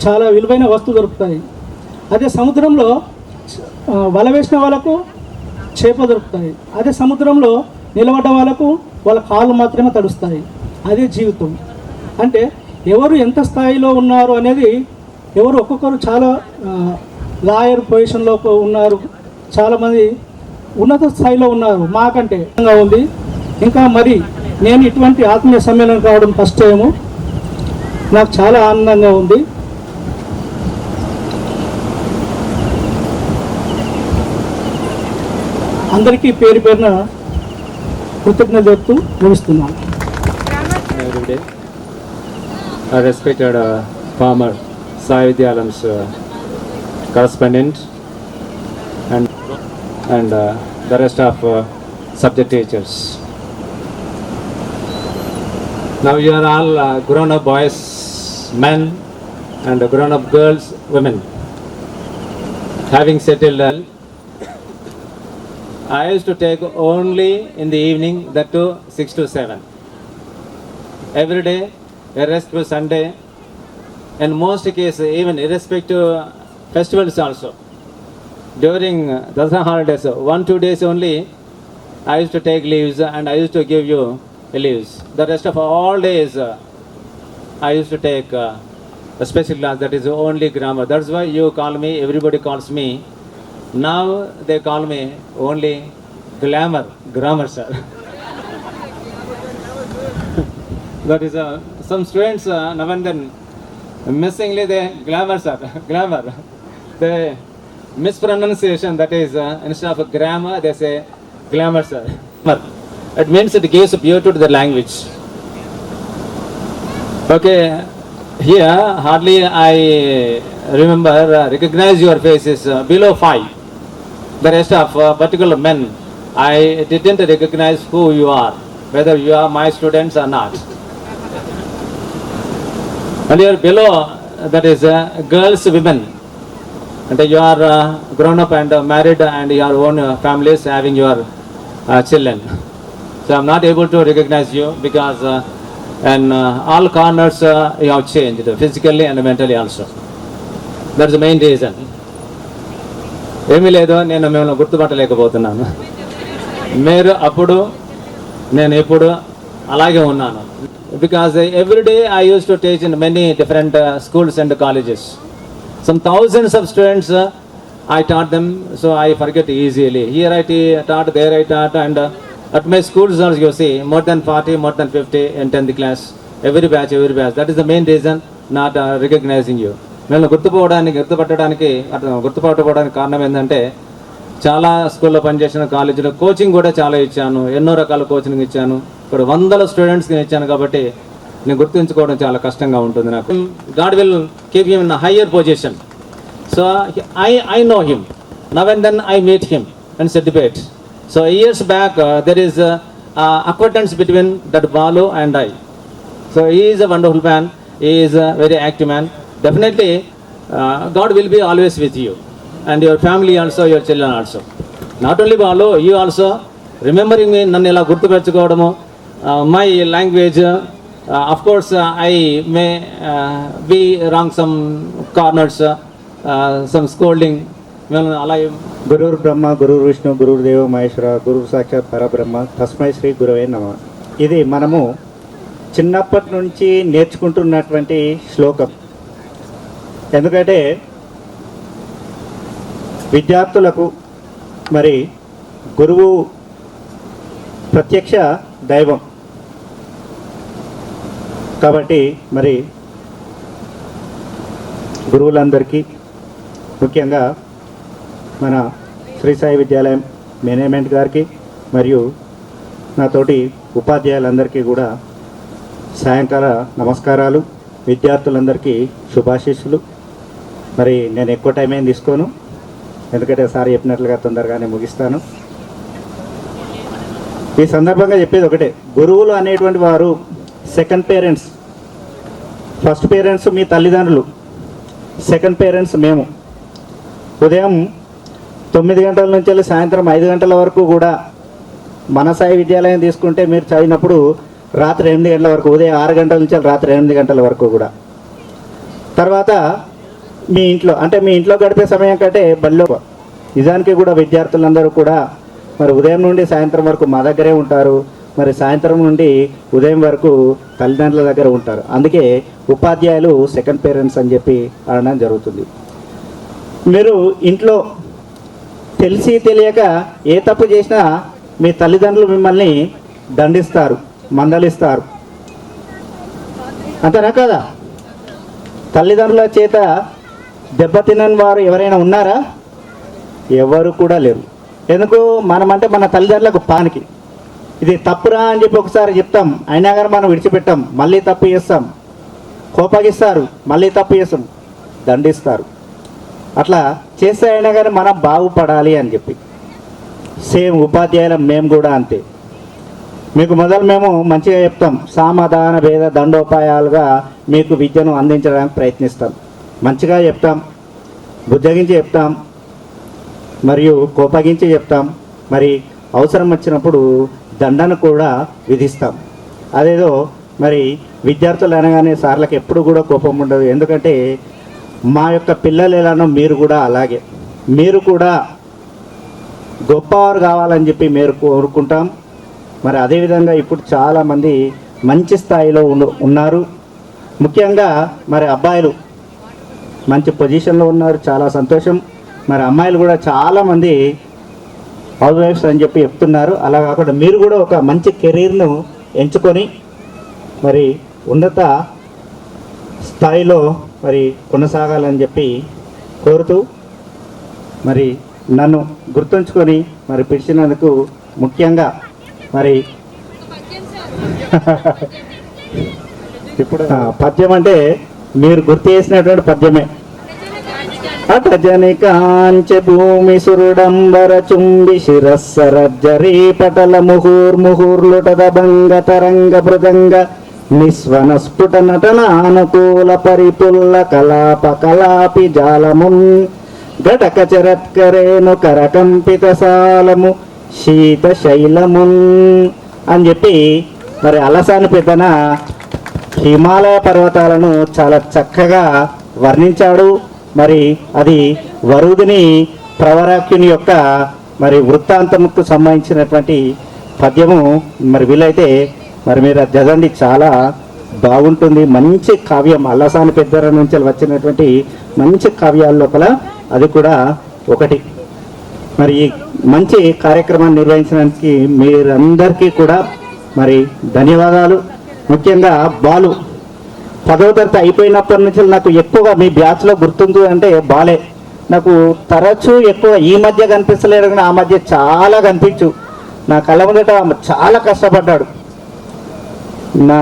Speaker 8: చాలా విలువైన వస్తువులు దొరుకుతాయి. అదే సముద్రంలో వల వేసిన వాళ్ళకు చేప దొరుకుతాయి. అదే సముద్రంలో నిలబడ్డ వాళ్ళకు వాళ్ళ కాళ్ళు మాత్రమే తడుస్తాయి. అదే జీవితం. అంటే ఎవరు ఎంత స్థాయిలో ఉన్నారు అనేది, ఎవరు ఒక్కొక్కరు చాలా లాయర్ పొజిషన్లో ఉన్నారు, చాలామంది ఉన్నత స్థాయిలో ఉన్నారు మాకంటే ఉంది. ఇంకా మరి నేను ఇటువంటి ఆత్మీయ సమ్మేళనం కావడం ఫస్ట్ టైము, నాకు చాలా ఆనందంగా ఉంది. అందరికీ పేరు పేరున కృతజ్ఞతలు చెప్తూ ముగిస్తున్నాను.
Speaker 10: Respected former Sai Vidyalam's correspondent and the rest of subject teachers. Now you are all grown-up boys, men, and grown-up girls, women. Having settled, I used to take only in the evening, that too 6 to 7. Every day, a rest for Sunday, and most cases even irrespective festivals also. During Dasara holidays, 1-2 days only, I used to take leaves and I used to give you leaves. The rest of all days, I used to take a special class, that is only grammar. That's why you call me, everybody calls me. Now they call me only grammar sir. That is some students now and then missingly they glamour sir, glamour. They mispronunciation, that is instead of grammar they say glamour sir. It means it gives beauty to the language. Okay, here hardly I remember recognize your faces below 5. The rest of particular men, I didn't recognize who you are.
Speaker 13: whether you are my students or not. And you are below, that is girls, women. And you are grown up and married and your own families having your children. So I am not able to recognize you because in all corners you have changed physically and mentally also. That's the main reason. ఏమీ లేదు, నేను మిమ్మల్ని గుర్తుపట్టలేకపోతున్నాను. మీరు అప్పుడు, నేను ఇప్పుడు అలాగే ఉన్నాను. Because every day I used to teach in many different schools and colleges. Some thousands of students I taught them, so I forget easily. Here I taught, there I taught, and at my schools also you see more than 40, more than 50 in 10th class. Every batch. That is the main reason not recognizing you. నేను గుర్తుపట్టడానికి కారణం ఏంటంటే చాలా స్కూల్లో పనిచేసిన కాలేజీలో coaching కూడా చాలా ఇచ్చాను, ఎన్నో రకాల కోచింగ్ ఇచ్చాను, ఇక్కడ వందల స్టూడెంట్స్కి ఇచ్చాను. కాబట్టి నేను గుర్తుంచుకోవడం చాలా కష్టంగా ఉంటుంది నాకు. God will keep him in higher position. So I know him now and then I meet him and set debate. So years back there is acquaintance between that Balu and I. So he is a wonderful man, he is a very active man. Definitely God will be always with you and your family also, your children also. Not only Balu, you also remembering me, నన్ను ఇలా గుర్తుపెట్టుకోవడము, my language, of course I may be wrong some corners, some scolding. అలా
Speaker 4: గురుర్ బ్రహ్మ, గురుర్ విష్ణు, గురుర్ దేవ మహేశ్వర, గురుర్ సాక్షాత్ పరబ్రహ్మ, తస్మై శ్రీ గురవే నమః. ఇది మనము చిన్నప్పటి నుంచి నేర్చుకుంటున్నటువంటి శ్లోకం. ఎందుకంటే విద్యార్థులకు మరి గురువు ప్రత్యక్ష దైవం కాబట్టి మరి గురువులందరికీ, ముఖ్యంగా మన శ్రీ సాయి విద్యాలయం మేనేజ్మెంట్ గారికి మరియు నాతోటి ఉపాధ్యాయులందరికీ కూడా సాయంకాల నమస్కారాలు. విద్యార్థులందరికీ శుభాశీస్సులు. మరి నేను ఎక్కువ టైం ఏం తీసుకోను, ఎందుకంటే సార్ చెప్పినట్లుగా తొందరగానే ముగిస్తాను. ఈ సందర్భంగా చెప్పేది ఒకటే, గురువులు అనేటువంటి వారు సెకండ్ పేరెంట్స్. ఫస్ట్ పేరెంట్స్ మీ తల్లిదండ్రులు, సెకండ్ పేరెంట్స్ మేము. ఉదయం 9 గంటల నుంచి వెళ్ళి సాయంత్రం 5 గంటల వరకు కూడా మన సాయి విద్యాలయం తీసుకుంటే మీరు చదివినప్పుడు రాత్రి 8 గంటల వరకు, ఉదయం 6 గంటల నుంచి రాత్రి 8 గంటల వరకు కూడా. తర్వాత మీ ఇంట్లో, అంటే మీ ఇంట్లో గడిపే సమయం కంటే బడిలో. నిజానికి కూడా విద్యార్థులందరూ కూడా మరి ఉదయం నుండి సాయంత్రం వరకు మా దగ్గరే ఉంటారు, మరి సాయంత్రం నుండి ఉదయం వరకు తల్లిదండ్రుల దగ్గర ఉంటారు. అందుకే ఉపాధ్యాయులు సెకండ్ పేరెంట్స్ అని చెప్పి అనడం జరుగుతుంది. మీరు ఇంట్లో తెలిసి తెలియక ఏ తప్పు చేసినా మీ తల్లిదండ్రులు మిమ్మల్ని దండిస్తారు, మందలిస్తారు, అంతేనా కదా? తల్లిదండ్రుల చేత దెబ్బతినని వారు ఎవరైనా ఉన్నారా? ఎవరు కూడా లేరు. ఎందుకు? మనమంటే మన తల్లిదండ్రులకు పానికి ఇది తప్పురా అని చెప్పి ఒకసారి చెప్తాం, అయినా కానీ మనం విడిచిపెట్టాం, మళ్ళీ తప్పు చేస్తాం, కోపగిస్తారు, మళ్ళీ తప్పు చేస్తాం, దండిస్తారు. అట్లా చేస్తే అయినా కానీ మనం బాగుపడాలి అని చెప్పి. సేమ్ ఉపాధ్యాయులం మేము కూడా అంతే. మీకు మొదలు మేము మంచిగా చెప్తాం, సమాధాన భేద దండోపాయాలుగా మీకు విద్యను అందించడానికి ప్రయత్నిస్తాం. మంచిగా చెప్తాం, బుజ్జగించి చెప్తాం, మరియు కోపగించి చెప్తాం, మరి అవసరం వచ్చినప్పుడు దండను కూడా విధిస్తాం. అదేదో మరి విద్యార్థులు అనగానే సార్లకు ఎప్పుడు కూడా కోపం ఉండదు. ఎందుకంటే మా యొక్క పిల్లలు ఎలానో మీరు కూడా అలాగే, మీరు కూడా గొప్పవారు కావాలని చెప్పి మీరు కోరుకుంటాం. మరి అదేవిధంగా ఇప్పుడు చాలామంది మంచి స్థాయిలో ఉన్నారు. ముఖ్యంగా మరి అబ్బాయిలు మంచి పొజిషన్లో ఉన్నారు, చాలా సంతోషం. మరి అమ్మాయిలు కూడా చాలామంది హౌస్ వైఫ్స్ అని చెప్పి చెప్తున్నారు. అలా కాకుండా మీరు కూడా ఒక మంచి కెరీర్ను ఎంచుకొని మరి ఉన్నత స్థాయిలో మరి కొనసాగాలని చెప్పి కోరుతూ, మరి నన్ను గుర్తుంచుకొని మరి పిలిచినందుకు ముఖ్యంగా మరి ఇప్పుడు పద్యం అంటే మీరు గుర్తు చేసినటువంటి పద్యమే. అటజని కాంచె భూమి సురుడంబర చుంబి శిరస్సరజ్జరీ పటల ముహూర్ముహూర్లుటద భంగ తరంగ మృదంగ నిస్వన స్ఫుట నటన అనుకూల పరిపుల్ల కలాప కలాపి జాలమున్ ఘటక చరత్కరేను కరకంపిత సాలము శీత శైలమున్ అని చెప్పి మరి అలసాని పెద్దన హిమాలయ పర్వతాలను చాలా చక్కగా వర్ణించాడు. మరి అది వరుదిని ప్రవరాఖ్యుని యొక్క మరి వృత్తాంతముకు సంబంధించినటువంటి పద్యము. మరి వీలైతే మరి మీరు అది చదవండి, చాలా బాగుంటుంది. మంచి కావ్యం, అల్లసాని పెద్దర నుంచి వచ్చినటువంటి మంచి కావ్యాల లోపల అది కూడా ఒకటి. మరి ఈ మంచి కార్యక్రమాన్ని నిర్వహించడానికి మీరందరికీ కూడా మరి ధన్యవాదాలు. ముఖ్యంగా బాలు 10వ తరగతి అయిపోయినప్పటి నుంచి నాకు ఎక్కువగా మీ బ్యాచ్లో గుర్తుంది అంటే బాలే. నాకు తరచూ ఎక్కువ ఈ మధ్య కనిపించలేదు కానీ ఆ మధ్య చాలా కనిపించు. నా కళ్ళ ముందట చాలా కష్టపడ్డాడు. నా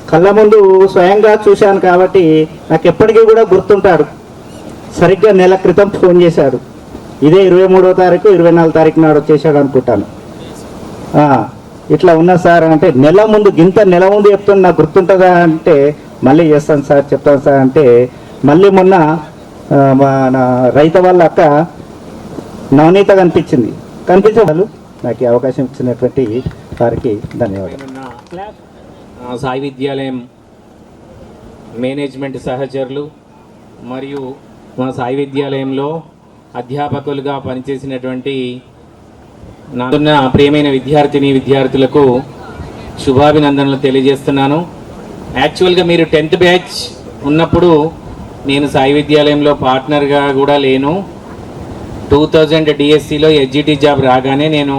Speaker 4: కళ్ళ ముందు స్వయంగా చూశాను కాబట్టి నాకు ఎప్పటికీ కూడా గుర్తుంటాడు. సరిగ్గా నెల క్రితం ఫోన్ చేశాడు. ఇదే 23వ తారీఖు 24వ తారీఖు నాడు వచ్చేసాడు అనుకుంటాను. ఇట్లా ఉన్నా సార్ అంటే నెల ముందు చెప్తాను, నాకు గుర్తుంటుందా అంటే మళ్ళీ చేస్తాను సార్, చెప్తాను సార్ అంటే మళ్ళీ మొన్న మన రైతు వాళ్ళ అక్క నవనీత కనిపించింది. వాళ్ళు నాకు ఈ అవకాశం ఇచ్చినటువంటి వారికి ధన్యవాదాలు.
Speaker 11: సాయి విద్యాలయం మేనేజ్మెంట్ సహచరులు మరియు మా సాయి విద్యాలయంలో అధ్యాపకులుగా పనిచేసినటువంటి నాకున్న ప్రియమైన విద్యార్థులకు శుభాభినందనలు తెలియజేస్తున్నాను. యాక్చువల్గా మీరు 10th బ్యాచ్ ఉన్నప్పుడు నేను సాయి విద్యాలయంలో పార్ట్నర్గా కూడా లేను. 2000 డిఎస్సిలో ఎస్జిటి జాబ్ రాగానే నేను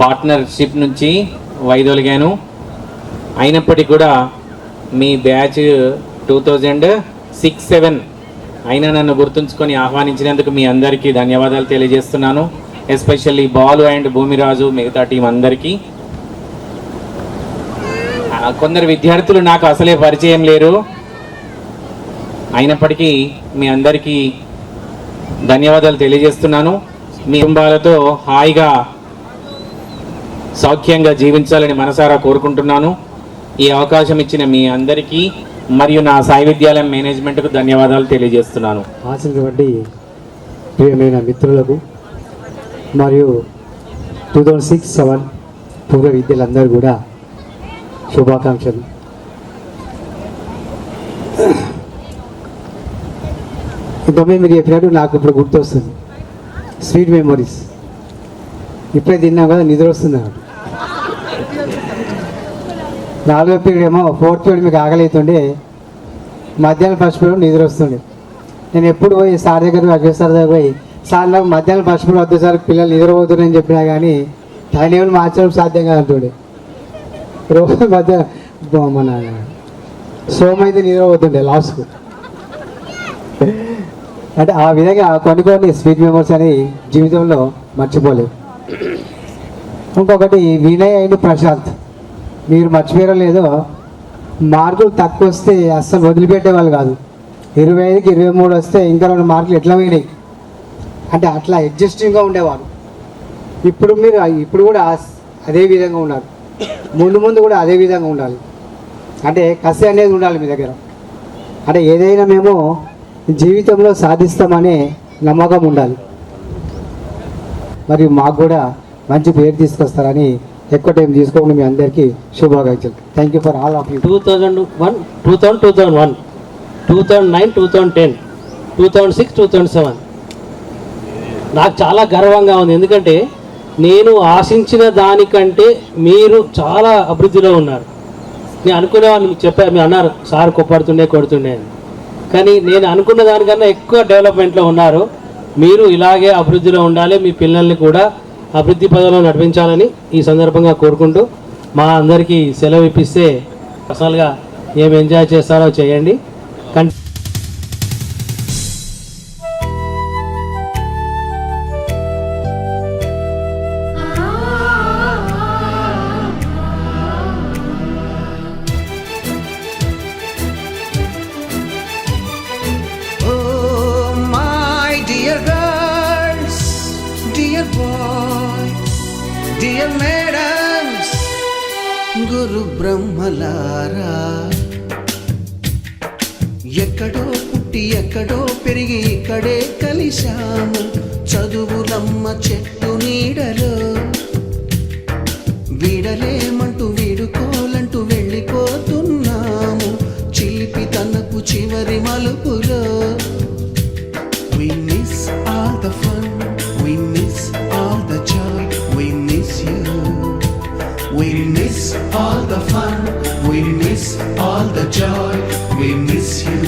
Speaker 11: పార్ట్నర్షిప్ నుంచి వైదొలిగాను. అయినప్పటికీ కూడా మీ బ్యాచ్ 2006-07 అయినా నన్ను గుర్తుంచుకొని ఆహ్వానించినందుకు మీ అందరికీ ధన్యవాదాలు తెలియజేస్తున్నాను. ఎస్పెషల్లీ బాలు అండ్ భూమిరాజు మిగతా టీం అందరికీ. కొందరు విద్యార్థులు నాకు అసలే పరిచయం లేరు, అయినప్పటికీ మీ అందరికీ ధన్యవాదాలు తెలియజేస్తున్నాను. మీ కుటుంబాలతో హాయిగా సౌఖ్యంగా జీవించాలని మనసారా కోరుకుంటున్నాను. ఈ అవకాశం ఇచ్చిన మీ అందరికీ మరియు నా సాయి విద్యాలయం మేనేజ్మెంట్కు ధన్యవాదాలు తెలియజేస్తున్నాను.
Speaker 14: ఆశించబడి ప్రియమైన మిత్రులకు మరియు 2006-07 పూర్వ విద్యలందరూ కూడా శుభాకాంక్షలు. ఇంతమంది మీరు చెప్పినట్టు నాకు ఇప్పుడు గుర్తొస్తుంది స్వీట్ మెమరీస్. ఇప్పుడే తిన్నాం కదా, నిద్ర వస్తుంది నాకు. 4వ పీరియడ్ ఏమో 4th పీరియడ్ మీకు ఆకలితుండే, మధ్యాహ్నం ఫస్ట్ పీరియడ్ నిద్ర వస్తుండే. నేను ఎప్పుడు పోయి సార్ దగ్గర అజయ్ సార్ దగ్గర పోయి, సార్ నాకు మధ్యాహ్నం ఫస్ట్ పీరియడ్ వద్దు సార్, పిల్లలు నిద్రపోతున్నారని చెప్పినా కానీ టైం ఏమైనా మార్చడం సాధ్యం కాదంటుండే. రోజు మధ్య మన సోమైతే నిద్రపోతుండే లాస్ట్కు. అంటే ఆ విధంగా కొన్ని స్వీట్ మెమరీస్ అని జీవితంలో మర్చిపోలేవు. ఇంకొకటి వినయ్ అండ్ ప్రశాంత్, మీరు మర్చిపోయారో లేదో, మార్కులు తక్కువ వస్తే అస్సలు వదిలిపెట్టేవాళ్ళు కాదు. 25కి 23 వస్తే ఇంకా 2 మార్కులు ఎట్లా పోయినాయి అంటే అట్లా అడ్జస్టింగ్గా ఉండేవారు. ఇప్పుడు కూడా అదే విధంగా ఉన్నారు. ముందు కూడా అదే విధంగా ఉండాలి. అంటే కసి అనేది ఉండాలి మీ దగ్గర. అంటే ఏదైనా మేము జీవితంలో సాధిస్తామనే నమ్మకం ఉండాలి. మరియు మాకు కూడా మంచి పేరు తీసుకొస్తారని ఎక్కువ టైం తీసుకోకుండా మీ అందరికీ శుభాకాంక్షలు. Thank you for all of you.
Speaker 11: 2001, 2009, 2010, 2006, 2007 నాకు చాలా గర్వంగా ఉంది. ఎందుకంటే నేను ఆశించిన దానికంటే మీరు చాలా అభివృద్ధిలో ఉన్నారు. నేను అనుకునే వాళ్ళు చెప్పారు, మీరు అన్నారు సార్ కొడుతుండే అని, కానీ నేను అనుకున్న దానికన్నా ఎక్కువ డెవలప్మెంట్లో ఉన్నారు. మీరు ఇలాగే అభివృద్ధిలో ఉండాలి, మీ పిల్లల్ని కూడా అభివృద్ధి పదంలో నడిపించాలని ఈ సందర్భంగా కోరుకుంటూ, మా అందరికీ సెలవు ఇప్పిస్తే అసలుగా ఏం ఎంజాయ్ చేస్తారో చేయండి.
Speaker 2: ఓ డియర్ మేడమ్స్, గురు బ్రహ్మలారా, ఎక్కడో పుట్టి ఎక్కడో పెరిగి ఇక్కడే కలిశాము చదువులమ్మ చెట్టు నీడలో. వీడలేమంటూ వీడుకోలంటూ వెళ్ళిపోతున్నాము చిలిపి తనకు చివరి మలుపులో. We miss all the fun, we miss all the joy, we miss you. We miss all the fun, we miss all the joy, we miss you.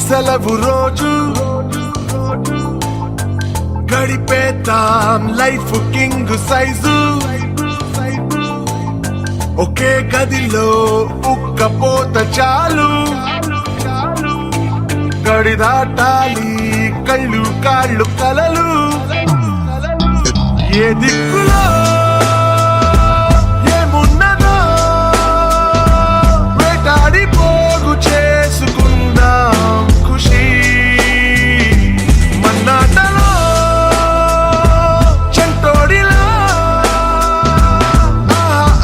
Speaker 15: సెలవు రోజు గడిపేతాం లైఫ్ కింగ్ సైజు ఒకే గదిలో ఉక్కపోత చాలు గడి దాటాలి కళ్ళు కాళ్ళు కలలు ఏ దిక్కులో ఏమున్నదో వేటాడి పోగు చేసుకుందాం ఖుషి మన్నాటలో చెంటోడిలా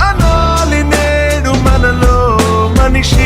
Speaker 15: అనాలి నేడు మనలో మనిషి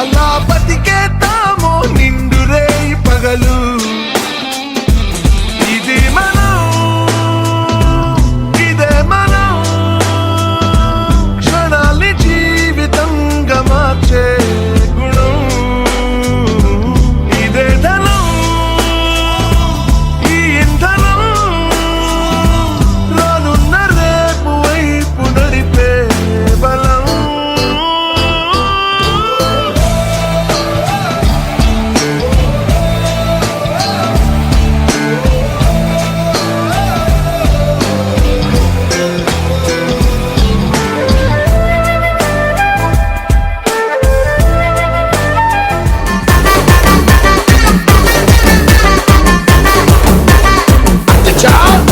Speaker 15: అలా బతికేతామో నిండు రేయి పగలు. ఇది మనం, ఇదే మనం, క్షణాల్ని జీవితంగా మార్చే గుణం. ఇదే ధనం, ఈ ఇంధనం, రానున్న రేపు వైపు నడిపే బలం.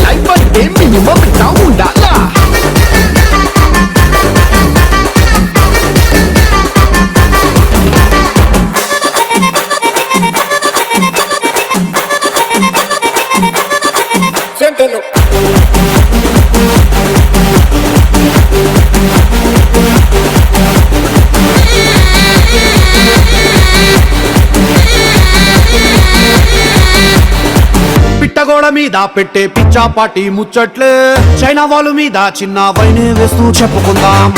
Speaker 2: లైఫ్ అంటే మినిమం ఇట్లా ఉండాలా. పిట్టగోడ మీద పెట్టే పిచ్చాపాటి ముచ్చట్లే, చైనా వాళ్ళ మీద చిన్న వైనే వేస్తూ చెప్పుకుందాం.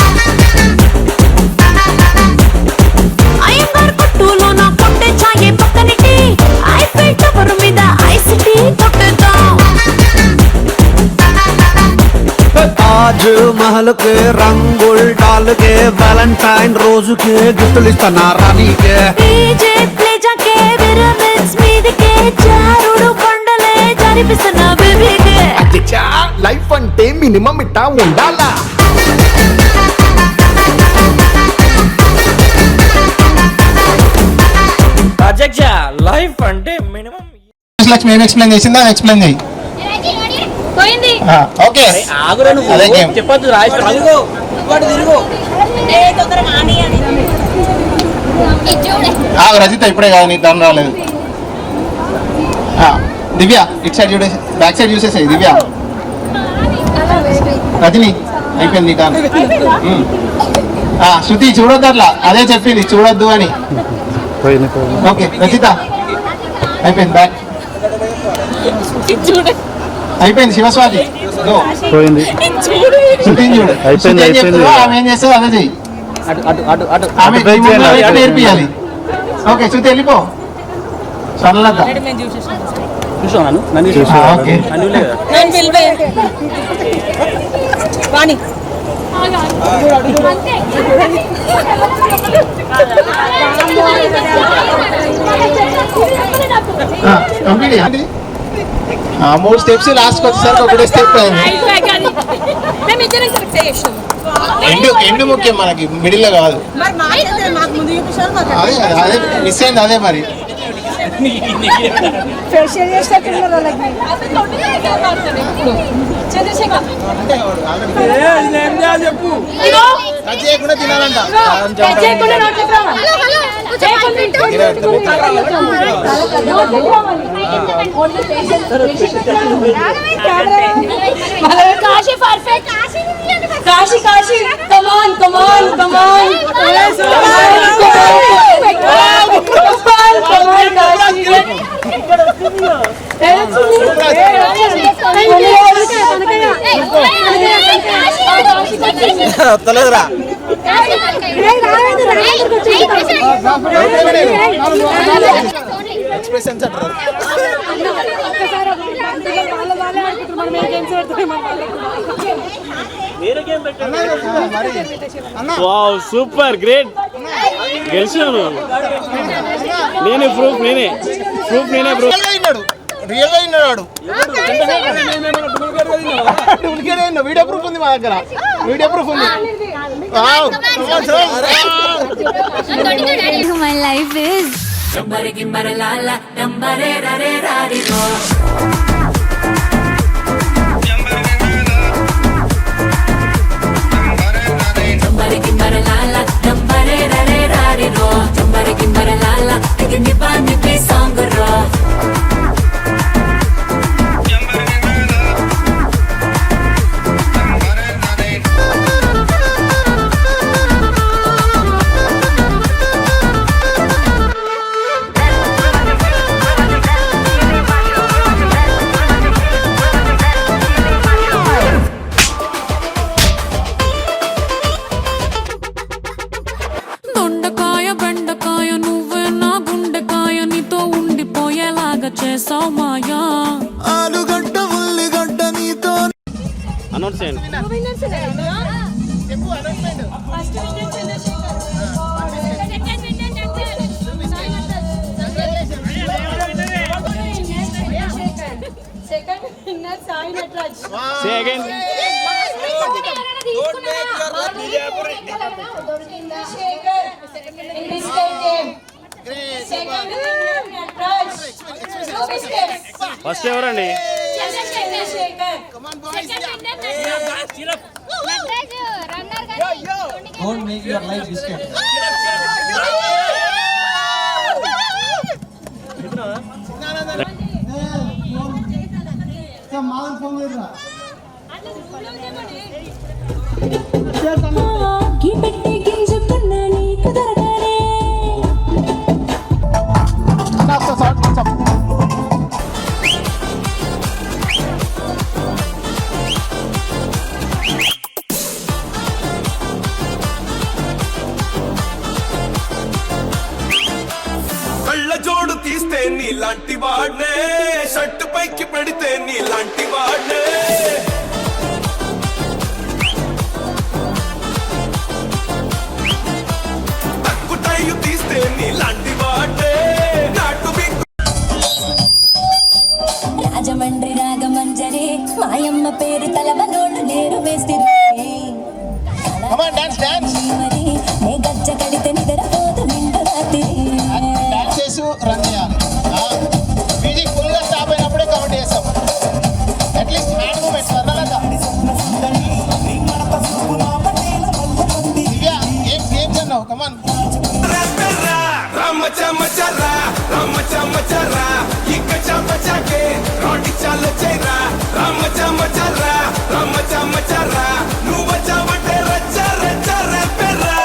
Speaker 2: తాజ్ महल के रंगुल डाल के वैलेंटाइन रोज के गिफ्ट इस्ताना रानी के डीजे प्ले जाके विरमिक्स మీదకే చారుడు కొండలే జరిపిస్తున్న బేబీకే అచ్చా లైఫ్ అంటే మినిమం ఇట్టా ఉండాలా
Speaker 3: అధ్యక్ష లైఫ్ అంటే మినిమం
Speaker 7: లక్ష్మి ఏం ఎక్స్ప్లెయిన్ చేసిందా ఎక్స్ప్లెయిన్ చేయి
Speaker 5: పోయింది
Speaker 7: ఓకే
Speaker 3: ఆగురా నువ్వు చెప్పొద్దు రాయిస్తా అదిగో ఇవాడు తిరుగు
Speaker 5: ఏ తొందర మాని అని
Speaker 7: ఆగు రజిత ఇప్పుడే కాదు నీకు టర్న్ రాలేదు దివ్య ఇట్ సైడ్ చూడే బ్యాక్ సైడ్ చూసేసాయి దివ్య రజని అయిపోయింది టర్న్ శృతి చూడొద్దు అట్లా అదే చెప్పింది చూడొద్దు అని ఓకే రజిత అయిపోయింది బ్యాక్ అయిపోయింది శివస్వాతి
Speaker 10: పోయింది
Speaker 7: శృతిని చూడు శృతి ఏం చెప్తుందో ఆమె ఏం చేస్తుందో అదే చెయ్యి ఆమె నేర్పియాలి ఓకే శృతి వెళ్ళిపో సరళత
Speaker 6: చూసాను నన్ను
Speaker 7: ఓకే కంప్లీట్ మూడు స్టెప్స్ లాస్ట్ వచ్చేసరికి ఒకటే స్టెప్ ఎండు ముఖ్యం మనకి మిడిల్ లో కాదు అదే అదే మిస్ అయింది అదే మరి చెప్పు తినాలంట
Speaker 5: కాశీ పర్ఫెక్ట్ కాశీ కాశీ కమాన్ కమాన్ కమాన్
Speaker 3: వస్తలేదురా
Speaker 7: ఎక్స్ప్రెషన్స్ అంటారు
Speaker 12: వావ్ సూపర్ గ్రేట్ గెలిచాను నేనే ప్రూఫ్ నేనే ప్రూఫ్
Speaker 7: రియల్ గా విన్నాడు వీడియో ప్రూఫ్ ఉంది మా దగ్గర వీడియో ప్రూఫ్ ఉంది
Speaker 5: మై లైఫ్ ఇస్
Speaker 16: దొండకాయ బెండకాయ నువ్వే నా గుండెకాయ నీతో ఉండిపోయేలాగా చేసావు మాయా
Speaker 15: ఆలుగడ్డ ఉల్లిగడ్డ నీతో
Speaker 3: అనౌన్స్ చేయండి.
Speaker 5: Second winner Sai Nataraj.
Speaker 3: Say again. First ఎవరండి?
Speaker 14: Don't make your life biscuit.
Speaker 15: కళ్ళ జోడు తీస్తే నీలాంటి వాడ్నే, షర్టు పైకి పెడితే నీలాంటి వాడ్నే. తక్కుటైలు తీస్తే నీలాంటి వాడ్నే, నాటు
Speaker 16: రాజమండ్రి రాగమంజరి మాయమ్మ పేరు తలవనోడు నేరు వేస్తే మరి నే గజ్జ కడితే నిద్రపోతు నిండు రాత్రి
Speaker 7: రన్ చేయాలి. మ్యూజిక్ ఫుల్ గా స్టాప్ అయినప్పుడే కౌంట్ చేస్తాం. అట్లీస్ట్ హ్యాండ్ మూమెంట్స్ వదలదా. దివ్య ఏం అన్నావు? కమాన్.
Speaker 15: రామ చమ చరా రామ చమ చరా ఇక చమ చకే రోటి చాల చేరా రామ చమ చరా రామ చమ చరా నువ్వు చవటే రచ్చ రచ్చ రెపెరా.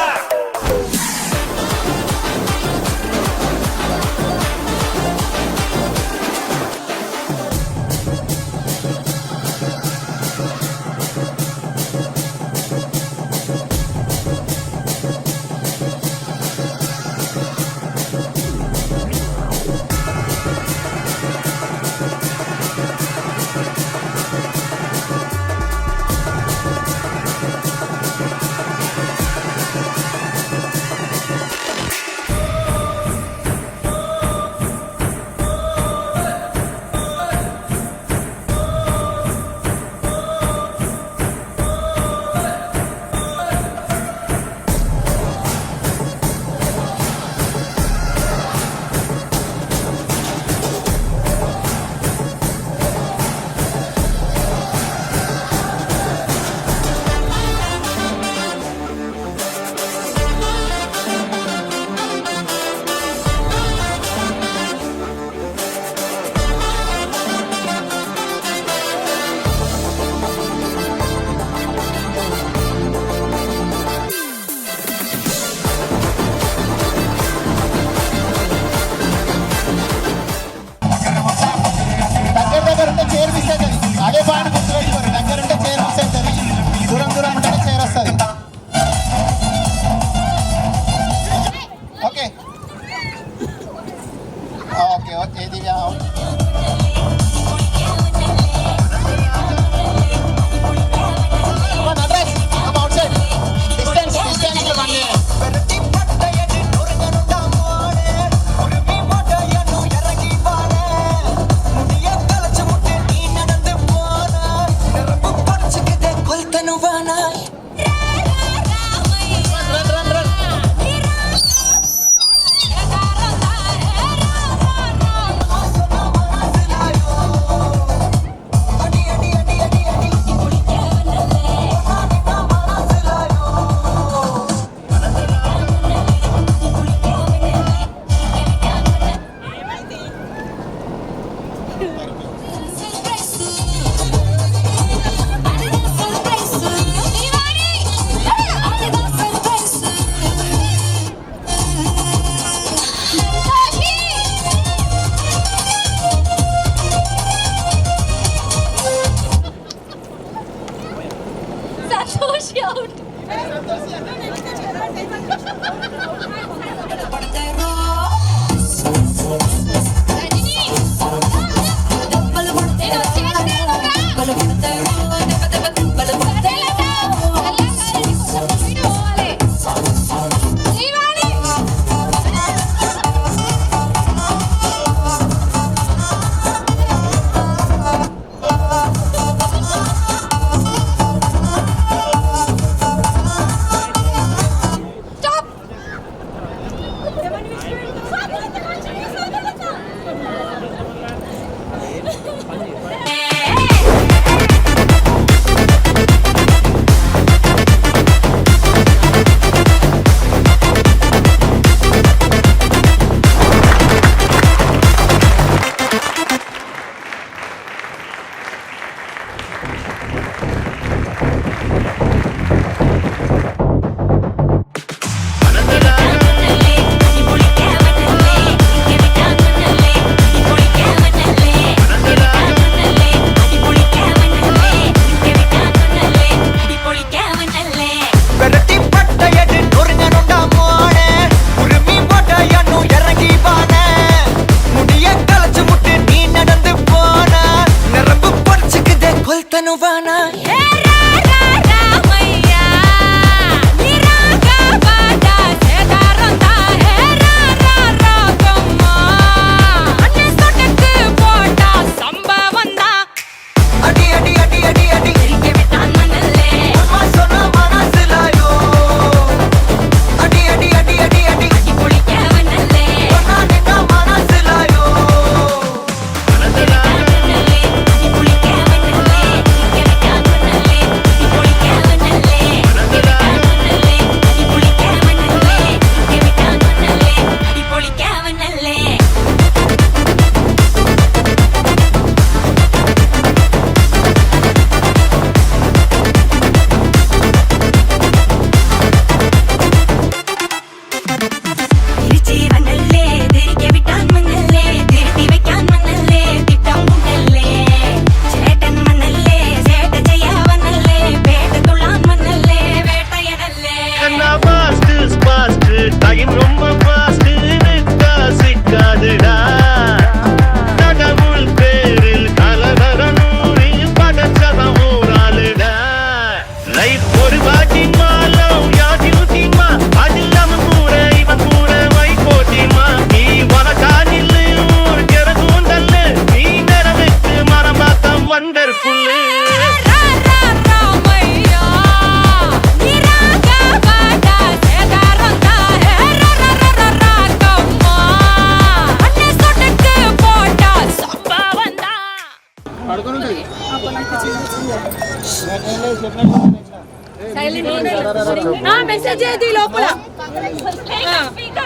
Speaker 5: మెసేజ్ చేయండి లోపల.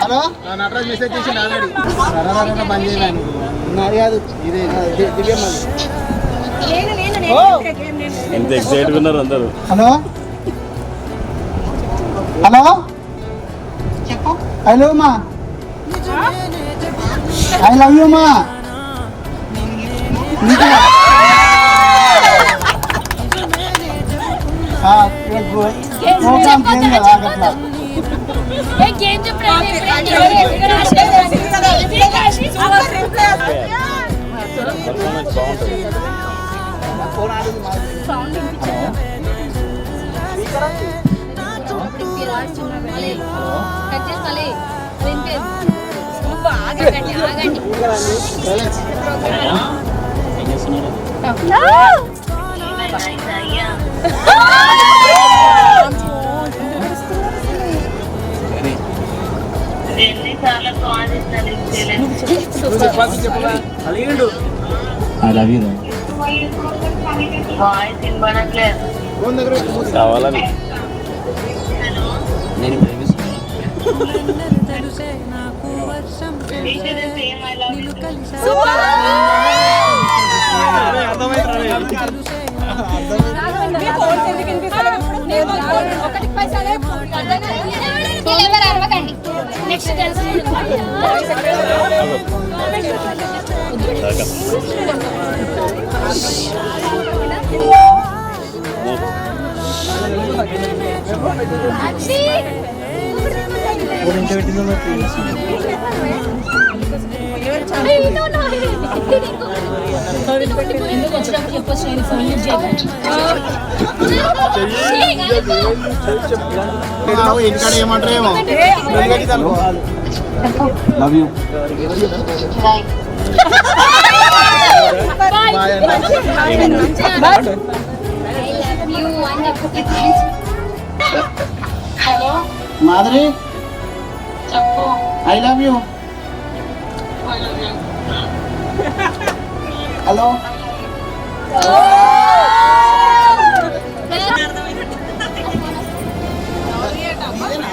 Speaker 8: హలో నటరాజ్ మెసేజ్ చేసి ఆల్రెడీ బంద్ చేయలేను నాది కాదు ఇదే దివ్యమ్మది.
Speaker 12: ఎంత ఎక్సైట్గా ఉన్నారు అందరూ.
Speaker 8: హలో హలో చెప్పు. ఐ లవ్ మా, ఐ లవ్ యూ మా. ప్రోగ్రామ్ చేంజ్ కదా అట్లా.
Speaker 4: I love you.
Speaker 12: కావాలని
Speaker 4: నేను ప్రేమిస్తున్నాను.
Speaker 7: ఇంటికాడ ఏమంటారేమో
Speaker 13: love you.
Speaker 7: Hello Madhuri I love you. Hello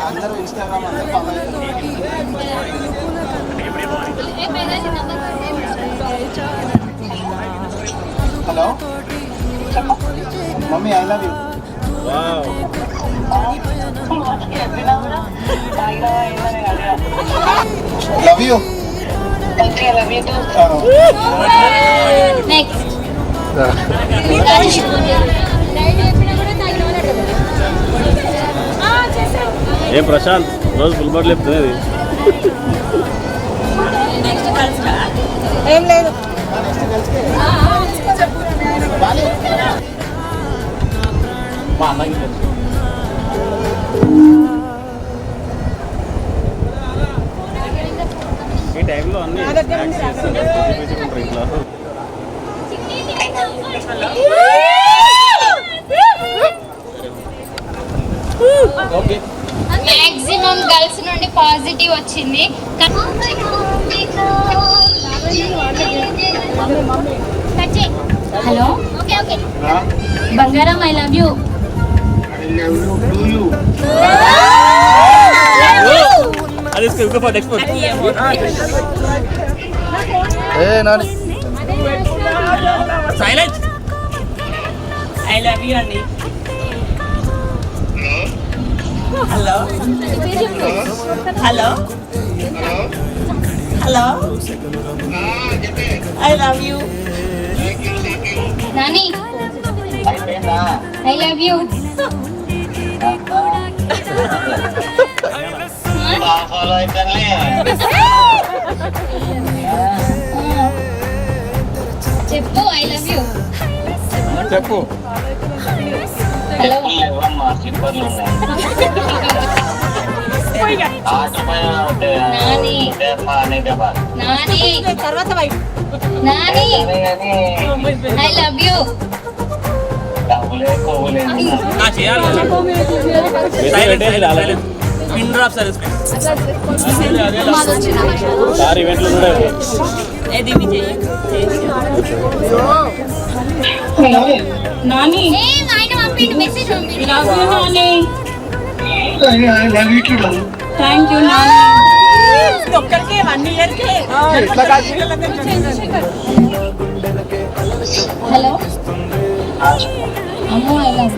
Speaker 7: అందరూ ఇన్స్టాగ్రామ్ అందరూ follow hello mummy I love you. Love you.
Speaker 12: ఏం ప్రశాంత్ రోజు ఫుల్బాట్ లేపుతున్నది.
Speaker 9: ఏం లేదు.
Speaker 13: మా అన్నకి
Speaker 12: ఈ టైంలో అన్ని ఇంట్లో
Speaker 17: మాక్సిమం గర్ల్స్ నుండి పాజిటివ్ వచ్చింది. హలో బంగారం I love you.
Speaker 3: Silent. I love you అండి. Hello hello hello I love you.
Speaker 17: Nani I love you. చెప్పు ఐ లవ్ యూ.
Speaker 13: చెప్పు.
Speaker 17: హలో నాని తర్వాత Nani I love you.
Speaker 3: Pin drop service
Speaker 12: sir ఈవెంట్లు కూడా
Speaker 3: ఏది విజయ్
Speaker 17: నాని ఆయన పంపిండు మెసేజ్ పంపిండు. Love you Nani.
Speaker 3: Thank you Nani. ఒక్కరికి 1 ఇయర్ కి
Speaker 17: హలో అమ్మో I love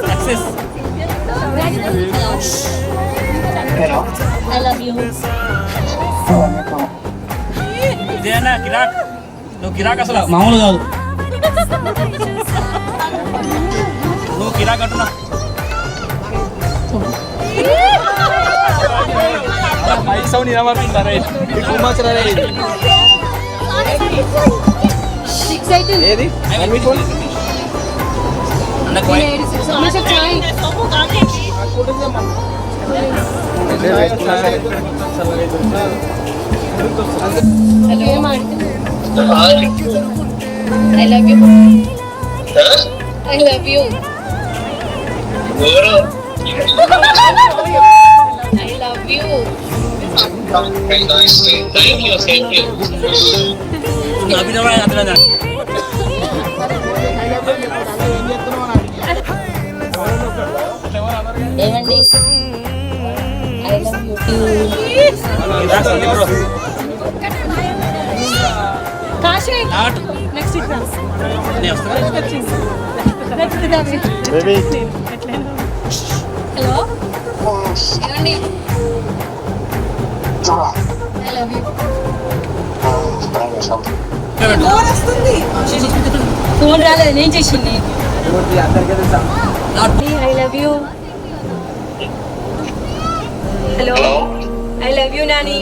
Speaker 3: success.
Speaker 17: Hello I love you.
Speaker 3: ఇదేనా గిరాక్? నువ్వు గిరాక్ అసలు మామూలు కాదు. నువ్వు గిరాక్ అంటున్నా. మైక్ సౌండ్ వినబడుతుందా? ఏది
Speaker 17: I love you. I love you. I love you.
Speaker 15: Very nice. Thank you. Thank you.
Speaker 17: ఏమండి I love you. Kashi next hello ఏమండి ఐ లవ్ యూ. ఫోన్ రాలేదు నేను చేసింది.
Speaker 3: I love you. Hello. I love you, Nani.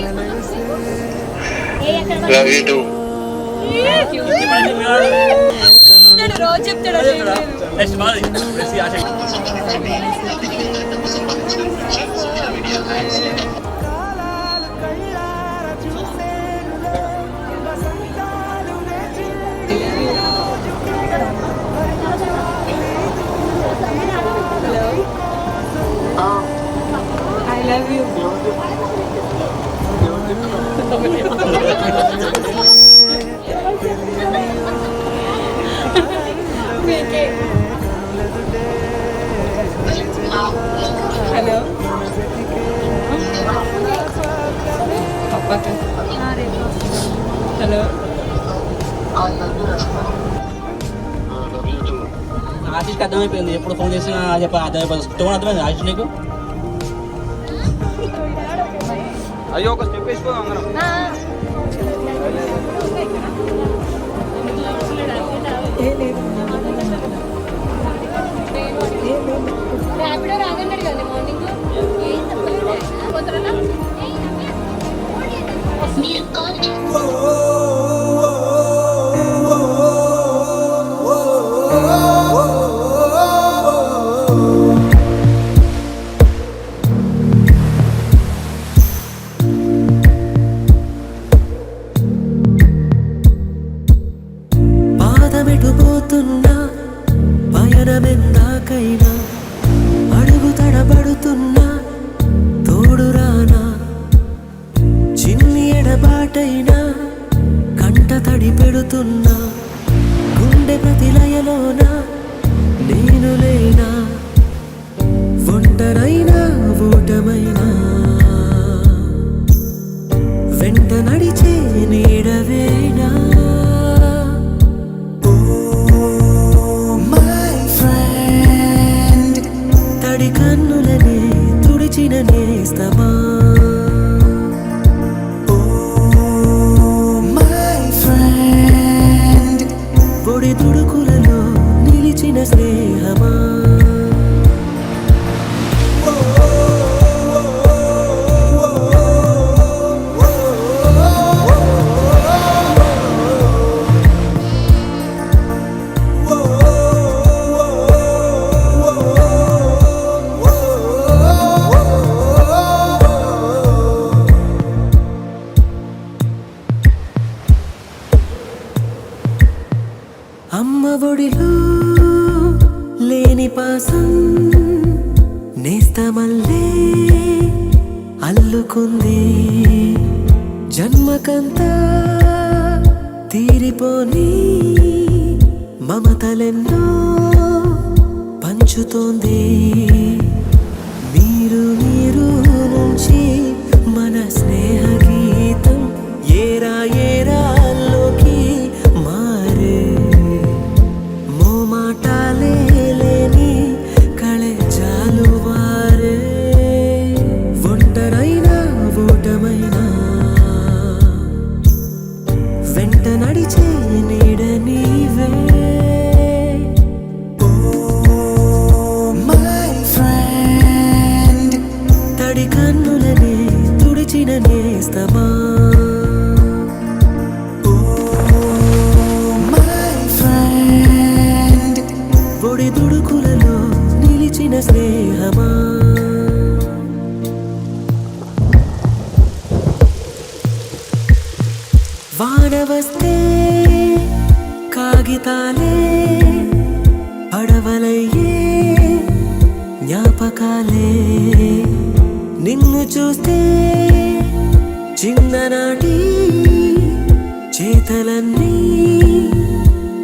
Speaker 15: Love you too.
Speaker 3: రోజు చెప్తాడు. I love you. Hello. Hello.
Speaker 6: ఆశీష్కి అర్థమైపోయింది, ఎప్పుడు phone చేసినా చెప్పి అర్థమైపోయింది. టోన్ అర్థమైంది ఆశీష్ నీకు?
Speaker 13: అయ్యో ఒక స్టెప్ వేసుకో అందరం.
Speaker 2: పాదమెటుపోతున్నా పయనమెందాకైనా అడుగు తడబడుతున్నా తోడురానా చిన్ని ఎడబాటైనా కంట తడి పెడుతున్నా గుండె ప్రతిలయలోన నేను లేనా ఒంటరైనా ఓటమైనా వెంట నడిచే నీడవేనా తడి కన్నులనే తుడిచిన నేస్తమా పొడి తుడుకులలో నిలిచిన స్నేహమా అమ్మ ఒడిలో లేని పాసం నేస్తమల్లే అల్లుకుంది జన్మకంతా తీరిపోని మమతలెన్నో పంచుతోంది మీరు నుంచి మన స్నేహ గీతం ఏరా ఏరాల్లోకి మారే మోమాటాలే లేని కళే జాలువారే ఒంటరైనా ఓటమైనా వెంట నడిచే నీడ నీవే తడి కన్నులనే తుడిచిన నేస్తమా పొడి దుడుకులలో నిలిచిన స్నేహమా వాన వస్తే కాగితాలే పడవలయ్యే జ్ఞాపకాలే నిన్ను చూస్తే చిన్ననాటి చేతలన్నీ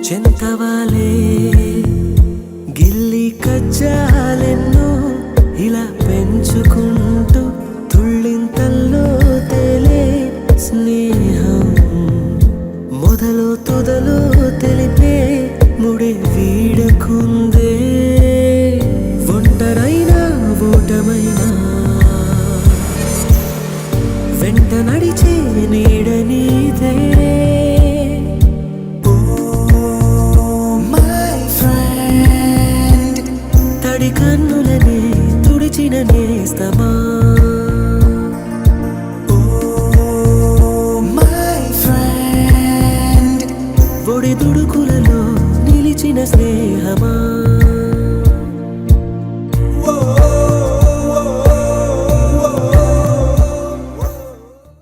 Speaker 2: చెంతవాలే గిల్లి కజ్జాలెన్నో ఇలా పెంచుకుంటూ తుళ్ళింతల్లో తేలే స్నేహం మొదలు తుదలు తెలిపే ముడి వీడకుందే ఒంటరైనా ఓటమైనా వెంట నడిచే నీడ నీదే తడి
Speaker 1: కన్నులనే తుడిచిన నేస్తమా మై ఫ్రెండ్ ఒడి దుడుకు